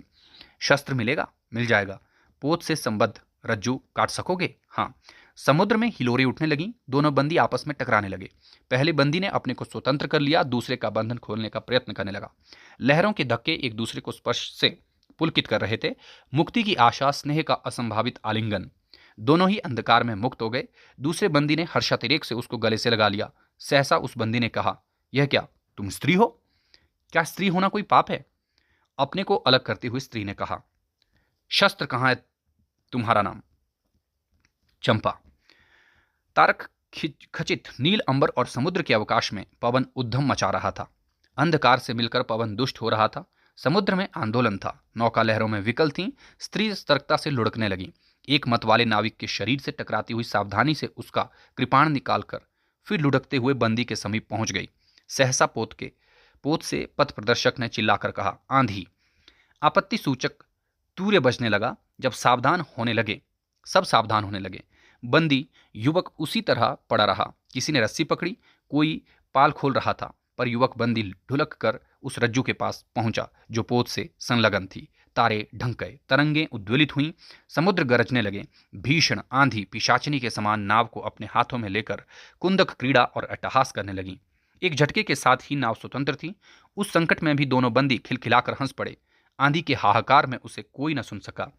शस्त्र मिलेगा? मिल जाएगा। पोत से संबद्ध रज्जू काट सकोगे? हाँ। समुद्र में हिलोरें उठने लगी, दोनों बंदी आपस में टकराने लगे। पहले बंदी ने अपने को स्वतंत्र कर लिया, दूसरे का बंधन खोलने का प्रयत्न करने लगा। लहरों के धक्के एक दूसरे को स्पर्श से पुलकित कर रहे थे। मुक्ति की आशा, स्नेह का असंभावित आलिंगन, दोनों ही अंधकार में मुक्त हो गए। दूसरे बंदी ने हर्षातिरेक से उसको गले से लगा लिया। सहसा उस बंदी ने कहा, यह क्या, तुम स्त्री हो? क्या स्त्री होना कोई पाप है? अपने को अलग करती हुई स्त्री ने कहा। शस्त्र कहाँ है तुम्हारा नाम? चंपा। तारक खचित नील अंबर और समुद्र के अवकाश में पवन उद्यम मचा रहा था। अंधकार से मिलकर पवन दुष्ट हो रहा था। समुद्र में आंदोलन था, नौका लहरों में विकल थी। स्त्री सतर्कता से लुढ़कने लगी। एक मत वाले नाविक के शरीर से टकराती हुई सावधानी से उसका कृपाण निकालकर फिर लुढ़कते हुए बंदी के समीप पहुंच गई। सहसा पोत से पथ प्रदर्शक ने चिल्लाकर कहा, आंधी। आपत्ति सूचक तूर्य बजने लगा। जब सब सावधान होने लगे। बंदी युवक उसी तरह पड़ा रहा। किसी ने रस्सी पकड़ी, कोई पाल खोल रहा था, पर युवक बंदी ढुलक कर उस रज्जू के पास पहुंचा जो पोत से संलग्न थी। तारे ढंक गए, तरंगें उद्वेलित हुईं, समुद्र गरजने लगे। भीषण आंधी पिशाचिनी के समान नाव को अपने हाथों में लेकर कुंदक क्रीड़ा और अट्टहास करने लगी। एक झटके के साथ ही नाव स्वतंत्र थी। उस संकट में भी दोनों बंदी खिलखिलाकर हंस पड़े। आंधी के हाहाकार में उसे कोई न सुन सका।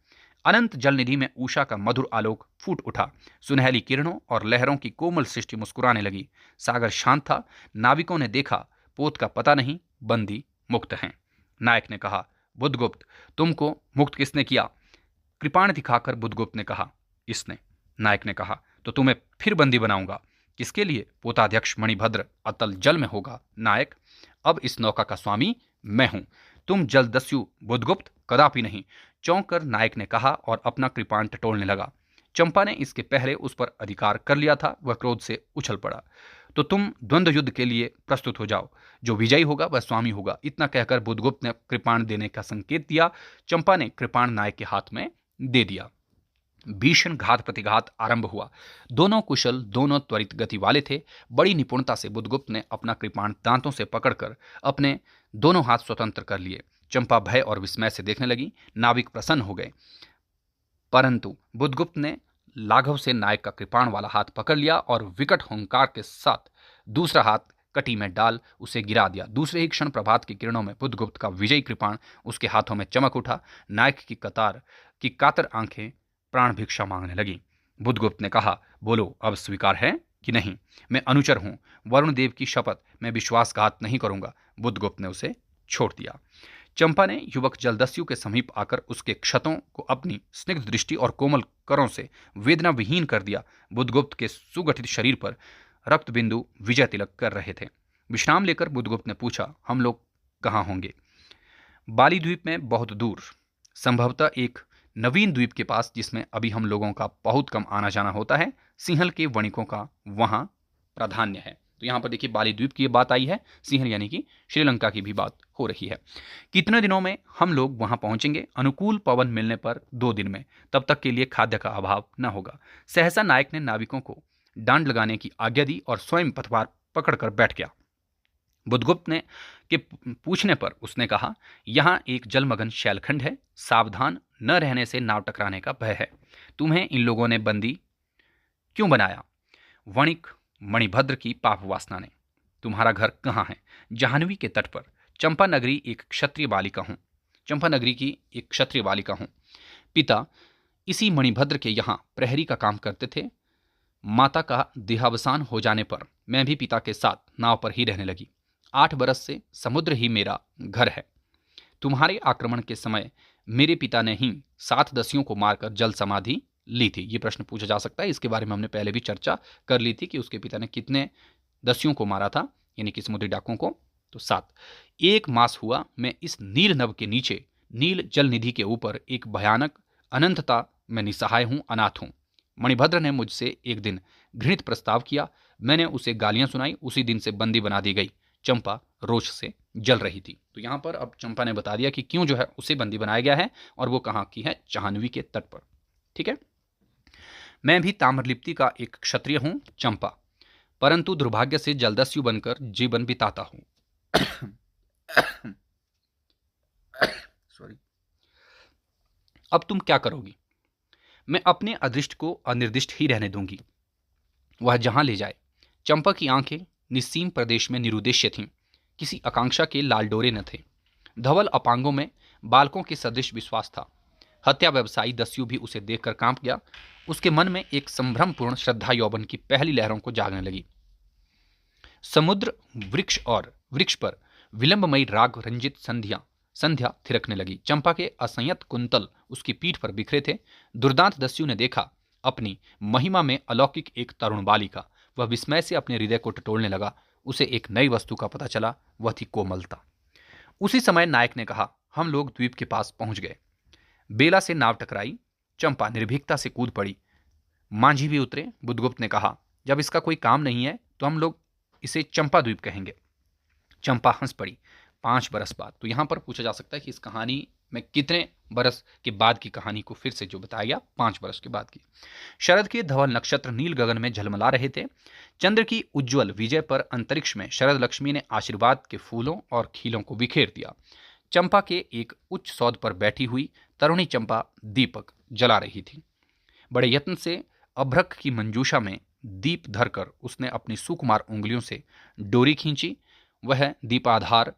अनंत जलनिधि में उषा का मधुर आलोक फूट उठा। सुनहली किरणों और लहरों की कोमल सृष्टि मुस्कुराने लगी। सागर शांत था। नाविकों ने देखा, पोत का पता नहीं, बंदी मुक्त हैं। नायक ने कहा, बुद्धगुप्त, तुमको मुक्त किसने किया? कृपाण दिखाकर बुद्धगुप्त ने कहा, इसने। नायक ने कहा, तो तुम्हें फिर बंदी बनाऊंगा। किसके लिए? पोताध्यक्ष मणिभद्र अतल जल में होगा। नायक, अब इस नौका का स्वामी मैं हूं, तुम जलदस्यु बुद्धगुप्त कदापि नहीं। चौंक कर नायक ने कहा और अपना कृपाण टटोलने लगा। चंपा ने इसके पहले उस पर अधिकार कर लिया था। वह क्रोध से उछल पड़ा। तो तुम द्वंद्व युद्ध के लिए प्रस्तुत हो जाओ, जो विजयी होगा वह स्वामी होगा। इतना कहकर बुद्धगुप्त ने कृपाण देने का संकेत दिया। चंपा ने कृपाण नायक के हाथ में दे दिया। भीषण घात प्रतिघात आरंभ हुआ। दोनों कुशल, दोनों त्वरित गति वाले थे। बड़ी निपुणता से बुद्धगुप्त ने अपना कृपाण दांतों से पकड़कर अपने दोनों हाथ स्वतंत्र कर लिए। चंपा भय और विस्मय से देखने लगी। नाविक प्रसन्न हो गए, परंतु बुद्धगुप्त ने लाघव से नायक का कृपाण वाला हाथ पकड़ लिया और विकट हुंकार के साथ दूसरा हाथ कटी में डाल उसे गिरा दिया। दूसरे ही क्षण प्रभात की किरणों में बुद्धगुप्त का विजयी कृपाण उसके हाथों में चमक उठा। नायक की कातर आंखें प्राण भिक्षा मांगने लगी। बुद्धगुप्त ने कहा, बोलो, अब स्वीकार है कि नहीं? मैं अनुचर हूं, वरुण देव की शपथ, मैं विश्वासघात नहीं करूंगा। बुद्धगुप्त ने उसे छोड़ दिया। चंपा ने युवक जलदस्यु के समीप आकर उसके क्षतों को अपनी स्निग्ध दृष्टि और कोमल करों से वेदना विहीन कर दिया। बुद्धगुप्त के सुगठित शरीर पर रक्त बिंदु विजय तिलक कर रहे थे। विश्राम लेकर बुद्धगुप्त ने पूछा, हम लोग कहाँ होंगे? बाली द्वीप में बहुत दूर, संभवतः एक नवीन द्वीप के पास, जिसमें अभी हम लोगों का बहुत कम आना जाना होता है। सिंहल के वणिकों का वहां प्राधान्य है। तो यहां पर देखिए बाली द्वीप की बात आई है, सिंहल यानी कि श्रीलंका की भी बात हो रही है। कितने दिनों में हम लोग वहां पहुंचेंगे? अनुकूल पवन मिलने पर 2 दिन में, तब तक के लिए खाद्य का अभाव न होगा। सहसा नायक ने नाविकों को डांड लगाने की आज्ञा दी और स्वयं पथवार पकड़कर बैठ गया। बुद्धगुप्त ने के पूछने पर उसने कहा, यहाँ एक जलमग्न शैलखंड है, सावधान न रहने से नाव टकराने का भय है। तुम्हें इन लोगों ने बंदी क्यों बनाया? वणिक मणिभद्र की पाप वासना ने। तुम्हारा घर कहाँ है? जाह्नवी के तट पर। चंपा नगरी की एक क्षत्रिय बालिका हूं। पिता इसी मणिभद्र के यहाँ प्रहरी का काम करते थे। माता का देहावसान हो जाने पर मैं भी पिता के साथ नाव पर ही रहने लगी। 8 बरस से समुद्र ही मेरा घर है। तुम्हारे आक्रमण के समय मेरे पिता ने ही 7 दस्युओं को मारकर जल समाधि ली थी। ये प्रश्न पूछा जा सकता है, इसके बारे में हमने पहले भी चर्चा कर ली थी कि उसके पिता ने कितने दस्युओं को मारा था, यानी कि समुद्री डाकुओं को। तो 7। 1 मास हुआ मैं इस नील नभ के नीचे नील जल निधि के ऊपर एक भयानक अनंतता में निसहाय हूं, अनाथ हूं। मणिभद्र ने मुझसे एक दिन घृणित प्रस्ताव किया, मैंने उसे गालियां सुनाई, उसी दिन से बंदी बना दी गई। चंपा रोष से जल रही थी। तो यहां पर अब चंपा ने बता दिया कि क्यों जो है उसे बंदी बनाया गया है, और वो कहां की है, जाह्नवी के तट पर। ठीक है। मैं भी ताम्रलिप्ति का एक क्षत्रिय हूं चंपा, परंतु दुर्भाग्य से जलदस्यु बनकर जीवन बिताता हूं। सॉरी। अब तुम क्या करोगी? मैं अपने अदृष्ट को अनिर्दिष्ट ही रहने दूंगी, वह जहां ले जाए। चंपा की आंखें निस्सीम प्रदेश में निरुद्देश्य थीं, किसी आकांक्षा के लाल डोरे न थे। धवल अपांगों में बालकों के सदृश विश्वास था। हत्या व्यवसायी दस्यु भी उसे देखकर कांप गया। उसके मन में एक संभ्रमपूर्ण श्रद्धा यौवन की पहली लहरों को जागने लगी। समुद्र वृक्ष और वृक्ष पर विलंबमयी राग रंजित संध्या थिरकने लगी। चंपा के असंयत कुंतल उसकी पीठ पर बिखरे थे। दुर्दांत दस्यु ने देखा अपनी महिमा में अलौकिक एक तरुण बालिका। वह विस्मय से अपने हृदय को टटोलने लगा। उसे एक नई वस्तु का पता चला, वह थी कोमलता। उसी समय नायक ने कहा, हम लोग द्वीप के पास पहुंच गए। बेला से नाव टकराई। चंपा निर्भीकता से कूद पड़ी। मांझी भी उतरे। बुद्धगुप्त ने कहा, जब इसका कोई काम नहीं है तो हम लोग इसे चंपा द्वीप कहेंगे। चंपा हंस पड़ी। 5 बरस बाद। तो यहां पर पूछा जा सकता है कि इस कहानी में कितने बरस के बाद की कहानी को फिर से जो बताया गया, 5 बरस के बाद की। शरद के धवल नक्षत्र नील गगन में झलमला रहे थे। चंद्र की उज्ज्वल विजय पर अंतरिक्ष में शरद लक्ष्मी ने आशीर्वाद के फूलों और खीलों को बिखेर दिया। चंपा के एक उच्च सौध पर बैठी हुई तरुणी चंपा दीपक जला रही थी। बड़े यत्न से अभ्रक की मंजूषा में दीप धरकर उसने अपनी सुकुमार उंगलियों से डोरी खींची। वह दीपाधार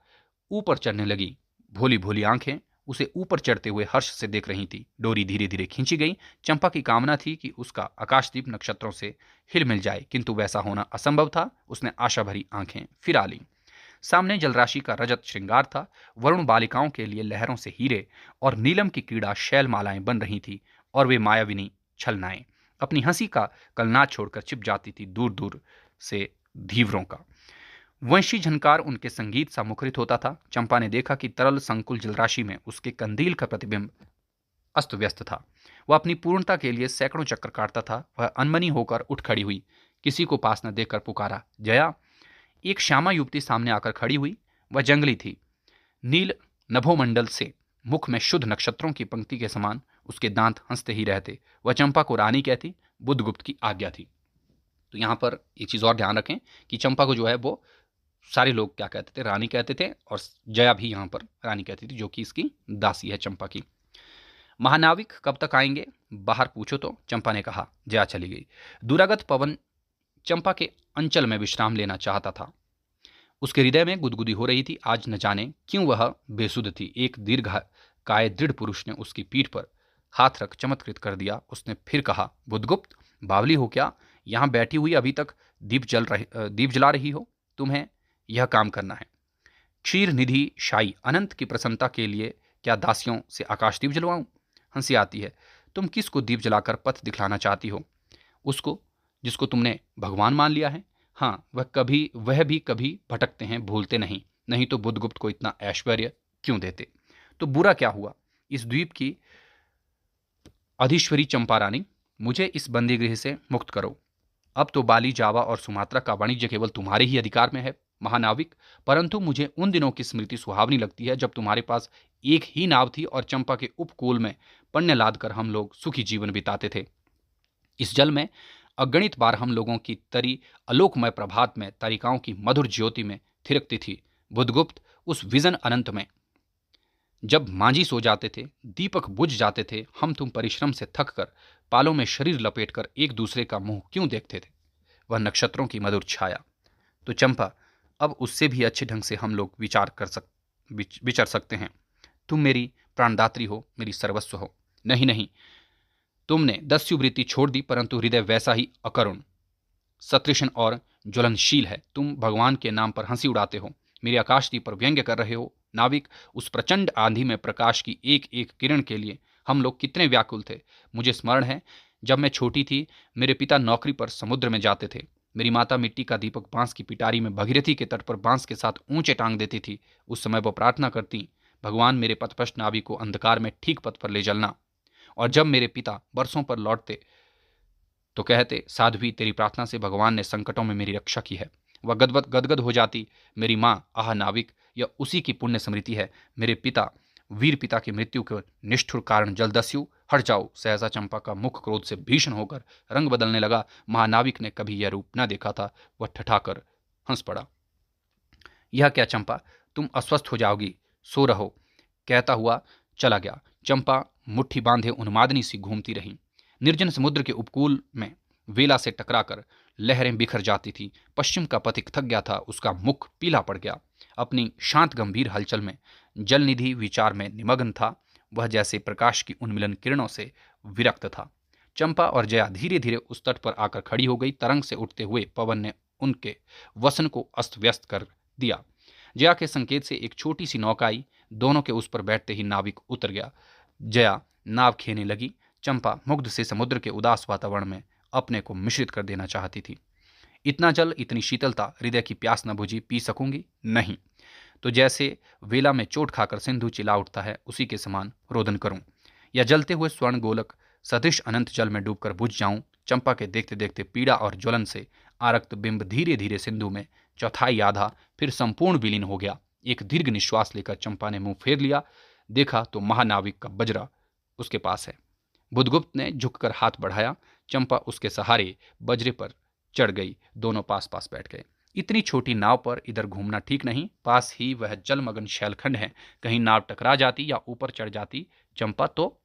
ऊपर चढ़ने लगी। भोली भोली आंखें उसे ऊपर चढ़ते हुए हर्ष से देख रही थी। डोरी धीरे धीरे खींची गई। चंपा की कामना थी कि उसका आकाशदीप नक्षत्रों से हिल मिल जाए, किंतु वैसा होना असंभव था। उसने आशा भरी आंखें फिरा ली। सामने जलराशि का रजत श्रृंगार था। वरुण बालिकाओं के लिए लहरों से हीरे और नीलम की क्रीड़ा शैल मालाएं बन रही थी, और वे मायाविनी छलनाएं अपनी हंसी का कलनाद छोड़कर छिप जाती थी दूर दूर से धीवरों का। वंशी झनकार उनके संगीत सा मुखरित होता था। चंपा ने देखा कि तरल संकुल जलराशि में उसके कंदील का प्रतिबिंब अस्त व्यस्त था। वह अपनी पूर्णता के लिए सैकड़ों चक्कर काटता था। वह अनमनी होकर उठ खड़ी हुई। किसी को पास न देखकर पुकारा, जया। एक श्यामा युवती सामने आकर खड़ी हुई। वह जंगली थी। नील नभोमंडल से मुख में शुद्ध नक्षत्रों की पंक्ति के समान उसके दांत हंसते ही रहते। वह चंपा को रानी कहती। बुद्धगुप्त की आज्ञा थी। तो यहां पर एक चीज और ध्यान रखें कि चंपा को जो है वो सारे लोग क्या कहते थे, रानी कहते थे, और जया भी यहां पर रानी कहती थी, जो कि इसकी दासी है चंपा की। महानाविक कब तक आएंगे, बाहर पूछो तो, चंपा ने कहा। जया चली गई। दुरागत पवन चंपा के अंचल में विश्राम लेना चाहता था। उसके हृदय में गुदगुदी हो रही थी। आज न जाने क्यों वह बेसुध थी। एक दीर्घकाय दृढ़ पुरुष ने उसकी पीठ पर हाथ रख चमत्कृत कर दिया। उसने फिर कहा, बुद्धगुप्त, बावली हो क्या? यहां बैठी हुई अभी तक दीप जला रही हो। तुम्हें यह काम करना है। क्षीर निधि शाही अनंत की प्रसन्नता के लिए क्या दासियों से आकाशदीप जलवाऊं? हंसी आती है। तुम किसको दीप जलाकर पथ दिखलाना चाहती हो? उसको जिसको तुमने भगवान मान लिया है। हाँ, वह भी कभी भटकते हैं, भूलते नहीं। नहीं तो बुद्धगुप्त को इतना ऐश्वर्य क्यों देते? तो बुरा क्या हुआ? इस द्वीप की अधीश्वरी चंपा रानी, मुझे इस बंदी गृह से मुक्त करो। अब तो बाली, जावा और सुमात्रा का वाणिज्य केवल तुम्हारे ही अधिकार में है महानाविक। परंतु मुझे उन दिनों की स्मृति सुहावनी लगती है जब तुम्हारे पास एक ही नाव थी और चंपा के उपकूल में पण्य लाद कर हम लोग सुखी जीवन बिताते थे। इस जल में अगणित बार हम लोगों की तरी आलोकमय प्रभात में तारिकाओं की मधुर ज्योति में थिरकती थी। बुद्धगुप्त, उस विजन अनंत में जब मांझी सो जाते थे, दीपक बुझ जाते थे, हम तुम परिश्रम से थक कर पालों में शरीर लपेटकर एक दूसरे का मुंह क्यों देखते थे? वह नक्षत्रों की मधुर छाया। तो चंपा, अब उससे भी अच्छे ढंग से हम लोग विचर सकते हैं। तुम मेरी प्राणदात्री हो, मेरी सर्वस्व हो। नहीं नहीं, तुमने दस्युवृत्ति छोड़ दी, परंतु हृदय वैसा ही अकरुण, सतृष्ण और ज्वलनशील है। तुम भगवान के नाम पर हंसी उड़ाते हो, मेरी आकाशदीप पर व्यंग्य कर रहे हो? नाविक, उस प्रचंड आंधी में प्रकाश की एक एक किरण के लिए हम लोग कितने व्याकुल थे। मुझे स्मरण है, जब मैं छोटी थी, मेरे पिता नौकरी पर समुद्र में जाते थे। मेरी माता मिट्टी का दीपक बांस की पिटारी में भगीरथी के तट पर बांस के साथ ऊंचे टांग देती थी। उस समय वो प्रार्थना करती, भगवान मेरे पथभ्रष्ट नाविक को अंधकार में ठीक पथ पर ले चलना। और जब मेरे पिता बरसों पर लौटते तो कहते, साध्वी, तेरी प्रार्थना से भगवान ने संकटों में मेरी रक्षा की है। वह गदगद हो जाती। मेरी माँ, आह नाविक, यह उसी की पुण्य स्मृति है। मेरे पिता, वीर पिता की मृत्यु के निष्ठुर कारण जलदस्यु, हट जाओ। सहसा चंपा का मुख क्रोध से भीषण होकर रंग बदलने लगा। महानाविक ने कभी यह रूप न देखा था। वह ठठाकर हंस पड़ा। यह क्या चंपा, तुम अस्वस्थ हो जाओगी, सो रहो, कहता हुआ चला गया। चंपा मुट्ठी बांधे उन्मादनी सी घूमती रही। निर्जन समुद्र के उपकूल में वेला से टकराकर लहरें बिखर जाती थी। पश्चिम का पथिक थक गया था, उसका मुख पीला पड़ गया। अपनी शांत गंभीर हलचल में जलनिधि विचार में निमग्न था। वह जैसे प्रकाश की उन्मिलन किरणों से विरक्त था। चंपा और जया धीरे धीरे उस तट पर आकर खड़ी हो गई। तरंग से उठते हुए पवन ने उनके वसन को अस्त व्यस्त कर दिया। जया के संकेत से एक छोटी सी नौका आई। दोनों के उस पर बैठते ही नाविक उतर गया। जया नाव खेने लगी। चंपा मुग्ध से समुद्र के उदास वातावरण में अपने को मिश्रित कर देना चाहती थी। इतना जल, इतनी शीतलता, हृदय की प्यास न बुझी, पी सकूंगी? नहीं तो जैसे वेला में चोट खाकर सिंधु चिल्ला उठता है, उसी के समान रोदन करूं, या जलते हुए स्वर्ण गोलक सदृश अनंत जल में डूबकर बुझ जाऊं। चंपा के देखते देखते पीड़ा और ज्वलन से आरक्त बिंब धीरे धीरे सिंधु में चौथाई आधा फिर संपूर्ण विलीन हो गया। एक दीर्घ निश्वास लेकर चंपा ने मुंह फेर लिया। देखा तो महानाविक का बजरा उसके पास है। बुधगुप्त ने झुककर हाथ बढ़ाया। चंपा उसके सहारे बजरे पर चढ़ गई। दोनों पास पास बैठ गए। इतनी छोटी नाव पर इधर घूमना ठीक नहीं। पास ही वह जलमग्न शैलखंड है। कहीं नाव टकरा जाती या ऊपर चढ़ जाती चंपा तो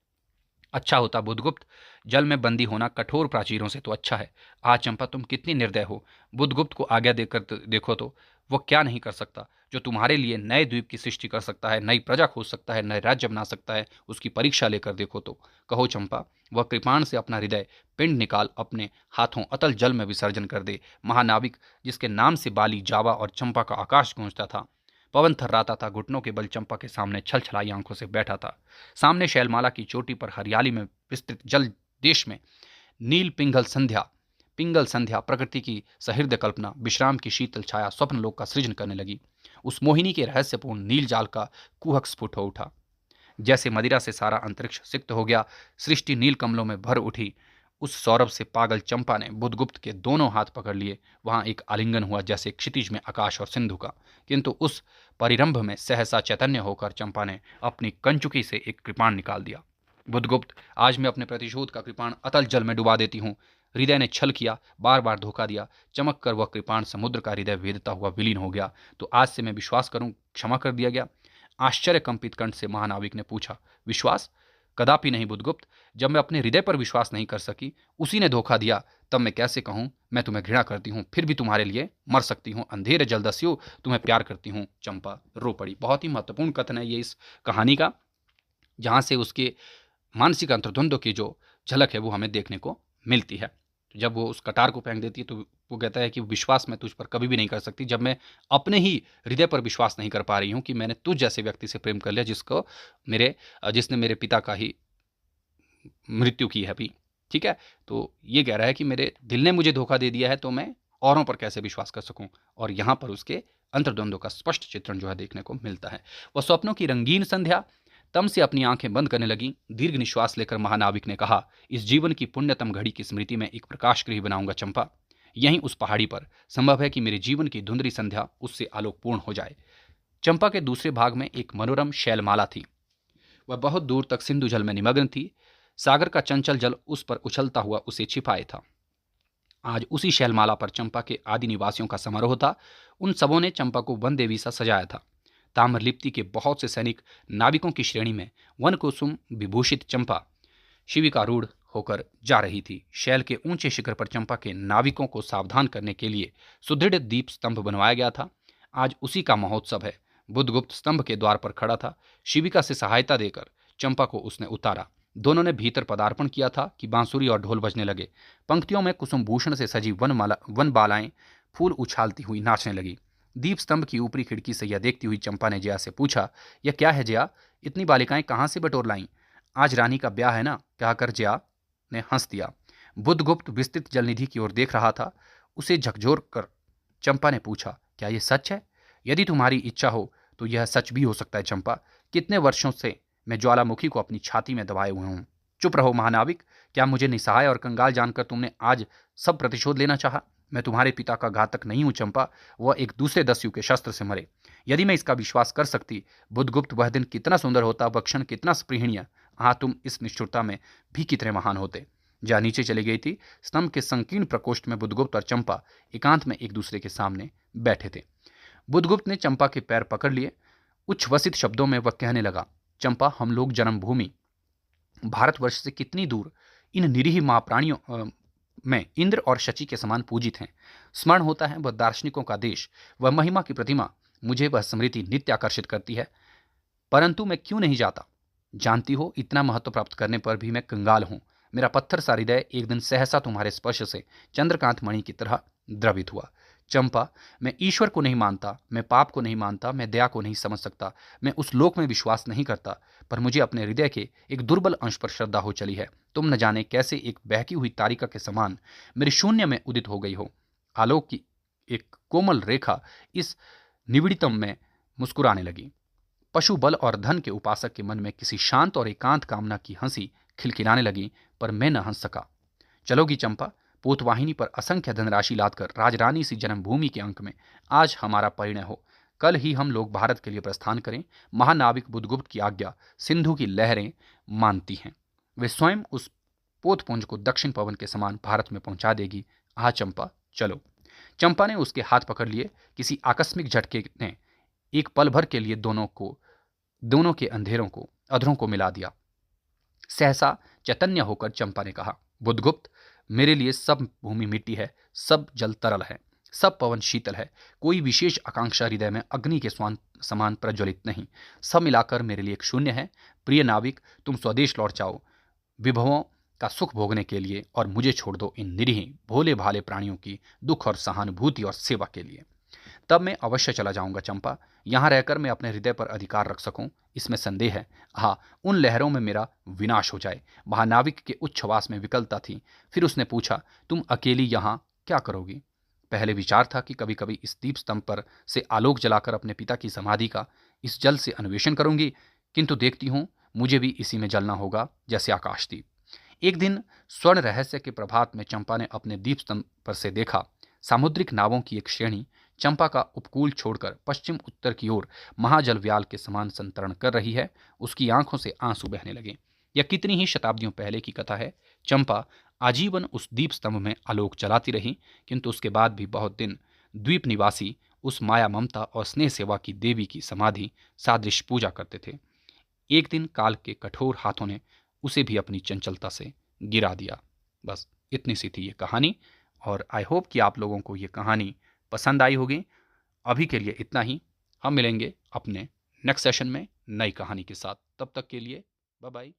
अच्छा होता। बुधगुप्त, जल में बंदी होना कठोर प्राचीरों से तो अच्छा है। आज चंपा, तुम कितनी निर्दय हो। बुधगुप्त को आज्ञा देकर देखो तो वह क्या नहीं कर सकता, जो तुम्हारे लिए नए द्वीप की सृष्टि कर सकता है, नई प्रजा खोज सकता है, नए राज्य बना सकता है। उसकी परीक्षा लेकर देखो तो। कहो चंपा, वह कृपाण से अपना हृदय पिंड निकाल अपने हाथों अतल जल में विसर्जन कर दे। महानाविक, जिसके नाम से बाली, जावा और चंपा का आकाश गूंजता था, पवन थर्राता था, घुटनों के बल चंपा के सामने छल छलाई आंखों से बैठा था। सामने शैलमाला की चोटी पर हरियाली में विस्तृत जल देश में नील पिंगल संध्या प्रकृति की सहृदय कल्पना, विश्राम की शीतल छाया स्वप्न लोक का सृजन करने लगी। उस मोहिनी के रहस्यपूर्ण नील जाल का कुहक स्फुट हो उठा। जैसे मदिरा से सारा अंतरिक्ष सिक्त हो गया, सृष्टि नील कमलों में भर उठी। उस सौरभ से पागल चंपा ने बुधगुप्त के दोनों हाथ पकड़ लिए। वहां एक आलिंगन हुआ, जैसे क्षितिज में आकाश और सिंधु का। किंतु उस परिरंभ में सहसा चैतन्य होकर चंपा ने अपनी कंचुकी से एक कृपाण निकाल दिया। बुधगुप्त, आज मैं अपने प्रतिशोध का कृपाण अतल जल में डुबा देती हूँ। हृदय ने छल किया, बार बार धोखा दिया। चमक कर वह कृपाण समुद्र का हृदय वेदता हुआ विलीन हो गया। तो आज से मैं विश्वास करूं, क्षमा कर दिया गया? आश्चर्य कंपित कंठ से महानाविक ने पूछा। विश्वास? कदापि नहीं बुधगुप्त। जब मैं अपने हृदय पर विश्वास नहीं कर सकी, उसी ने धोखा दिया, तब मैं कैसे कहूं मैं तुम्हें घृणा करती हूं, फिर भी तुम्हारे लिए मर सकती हूं। अंधेरे जलदस्यु, तुम्हें प्यार करती हूं। चंपा रो पड़ी। बहुत ही महत्वपूर्ण कथन है ये इस कहानी का, जहां से उसके मानसिक अंतर्द्वंद की जो झलक है वो हमें देखने को मिलती है। जब वो उस कटार को फेंक देती है तो वो कहता है कि विश्वास मैं तुझ पर कभी भी नहीं कर सकती, जब मैं अपने ही हृदय पर विश्वास नहीं कर पा रही हूँ कि मैंने तुझ जैसे व्यक्ति से प्रेम कर लिया जिसने मेरे पिता का ही मृत्यु की है अभी। ठीक है, तो ये कह रहा है कि मेरे दिल ने मुझे धोखा दे दिया है, तो मैं औरों पर कैसे विश्वास कर सकूं। और यहाँ पर उसके अंतर्द्वंदों का स्पष्ट चित्रण जो है देखने को मिलता है। वह स्वप्नों की रंगीन संध्या तम से अपनी आंखें बंद करने लगी। दीर्घ निश्वास लेकर महानाविक ने कहा, इस जीवन की पुण्यतम घड़ी की स्मृति में एक प्रकाश गृह बनाऊंगा चंपा। यहीं उस पहाड़ी पर संभव है कि मेरे जीवन की धुंधली संध्या उससे आलोकपूर्ण हो जाए। चंपा के दूसरे भाग में एक मनोरम शैलमाला थी। वह बहुत दूर तक सिंधु जल में निमग्न थी। सागर का चंचल जल उस पर उछलता हुआ उसे छिपाए था। आज उसी शैलमाला पर चंपा के आदि निवासियों का समारोह था। उन सबों ने चंपा को वन देवी सा सजाया था। ताम्रलिप्ति के बहुत से सैनिक नाविकों की श्रेणी में वन कुसुम विभूषित चंपा शिविकारूढ़ होकर जा रही थी। शैल के ऊंचे शिखर पर चंपा के नाविकों को सावधान करने के लिए सुदृढ़ दीप स्तंभ बनवाया गया था। आज उसी का महोत्सव है। बुधगुप्त स्तंभ के द्वार पर खड़ा था। शिविका से सहायता देकर चंपा को उसने उतारा। दोनों ने भीतर पदार्पण किया था कि बांसुरी और ढोल बजने लगे। पंक्तियों में कुसुम भूषण से सजी वन बालाएं फूल उछालती हुई नाचने लगी। दीप स्तंभ की ऊपरी खिड़की से यह देखती हुई चंपा ने जया से पूछा, यह क्या है जया? इतनी बालिकाएं कहाँ से बटोर लाईं? आज रानी का ब्याह है ना? कहकर जया ने हंस दिया। बुद्धगुप्त विस्तृत जलनिधि की ओर देख रहा था। उसे झकझोर कर चंपा ने पूछा, क्या यह सच है? यदि तुम्हारी इच्छा हो तो यह सच भी हो सकता है चंपा। कितने वर्षों से मैं ज्वालामुखी को अपनी छाती में दबाए हुए हूं। चुप रहो महानाविक। क्या मुझे निसहाय और कंगाल जानकर तुमने आज सब प्रतिशोध लेना चाहा? मैं तुम्हारे पिता का घातक नहीं हूं चंपा। वह एक दूसरे दस्यु के शस्त्र से मरे। यदि मैं इसका विश्वास कर सकती, बुद्धगुप्त, वह दिन कितना सुंदर होता, वह क्षण कितना स्पृहणीय। हाँ, तुम इस निष्ठुरता में भी कितने महान होते। जया नीचे चली गई थी। स्तंभ के संकीर्ण प्रकोष्ठ में बुद्धगुप्त और चंपा एकांत में एक दूसरे के सामने बैठे थे। बुद्धगुप्त ने चंपा के पैर पकड़ लिए। उच्छ्वसित शब्दों में वह कहने लगा, चंपा, हम लोग जन्मभूमि भारतवर्ष से कितनी दूर इन निरीह महाप्राणियों में इंद्र और शची के समान पूजित हैं। स्मरण होता है वह दार्शनिकों का देश, वह महिमा की प्रतिमा। मुझे वह स्मृति नित्य आकर्षित करती है। परंतु मैं क्यों नहीं जाता? जानती हो, इतना महत्व प्राप्त करने पर भी मैं कंगाल हूं। मेरा पत्थर सा हृदय एक दिन सहसा तुम्हारे स्पर्श से चंद्रकांत मणि की तरह द्रवित हुआ। चंपा, मैं ईश्वर को नहीं मानता, मैं पाप को नहीं मानता, मैं दया को नहीं समझ सकता, मैं उस लोक में विश्वास नहीं करता, पर मुझे अपने हृदय के एक दुर्बल अंश पर श्रद्धा हो चली है। तुम न जाने कैसे एक बहकी हुई तारिका के समान मेरे शून्य में उदित हो गई हो। आलोक की एक कोमल रेखा इस निविड़तम में मुस्कुराने लगी। पशु बल और धन के उपासक के मन में किसी शांत और एकांत कामना की हंसी खिलखिलाने लगी, पर मैं न हंस सका। चलोगी चंपा? पोतवाहिनी पर असंख्य धनराशि लादकर राजरानी सी जन्मभूमि के अंक में आज हमारा परिणय हो। कल ही हम लोग भारत के लिए प्रस्थान करें। महानाविक बुद्धगुप्त की आज्ञा सिंधु की लहरें मानती हैं। वे स्वयं उस पोतपुंज को दक्षिण पवन के समान भारत में पहुंचा देगी। आह चंपा, चलो। चंपा ने उसके हाथ पकड़ लिए। किसी आकस्मिक झटके ने एक पल भर के लिए दोनों के अंधेरों को अधरों को मिला दिया। सहसा चैतन्य होकर चंपा ने कहा, बुद्धगुप्त, मेरे लिए सब भूमि मिट्टी है, सब जल तरल है, सब पवन शीतल है। कोई विशेष आकांक्षा हृदय में अग्नि के समान प्रज्वलित नहीं। सब मिलाकर मेरे लिए एक शून्य है। प्रिय नाविक, तुम स्वदेश लौट जाओ विभवों का सुख भोगने के लिए, और मुझे छोड़ दो इन निरीह भोले भाले प्राणियों की दुख और सहानुभूति और सेवा के लिए। तब मैं अवश्य चला जाऊंगा चंपा। यहां रहकर मैं अपने हृदय पर अधिकार रख सकूं, इसमें संदेह है। हाँ, उन लहरों में मेरा विनाश हो जाए। महानाविक के उच्छ्वास में विकलता थी। फिर उसने पूछा, तुम अकेली यहां क्या करोगी? पहले विचार था कि कभी कभी इस दीप स्तंभ पर से आलोक जलाकर अपने पिता की समाधि का इस जल से अन्वेषण करूंगी, किंतु देखती हूं मुझे भी इसी में जलना होगा जैसे आकाशदीप। एक दिन स्वर्ण रहस्य के प्रभात में चंपा ने अपने दीप स्तंभ पर से देखा। सामुद्रिक नावों की एक श्रेणी चंपा का उपकूल छोड़कर पश्चिम उत्तर की ओर महाजल व्याल के समान संतरण कर रही है। उसकी आंखों से आंसू बहने लगे। यह कितनी ही शताब्दियों पहले की कथा है। चंपा आजीवन उस दीप स्तंभ में आलोक जलाती रही, किंतु उसके बाद भी बहुत दिन द्वीप निवासी उस माया, ममता और स्नेह सेवा की देवी की समाधि सादृश पूजा करते थे। एक दिन काल के कठोर हाथों ने उसे भी अपनी चंचलता से गिरा दिया। बस इतनी सी थी ये कहानी, और आई होप कि आप लोगों को ये कहानी पसंद आई होगी। अभी के लिए इतना ही। हम मिलेंगे अपने नेक्स्ट सेशन में नई कहानी के साथ। तब तक के लिए बाय बाय।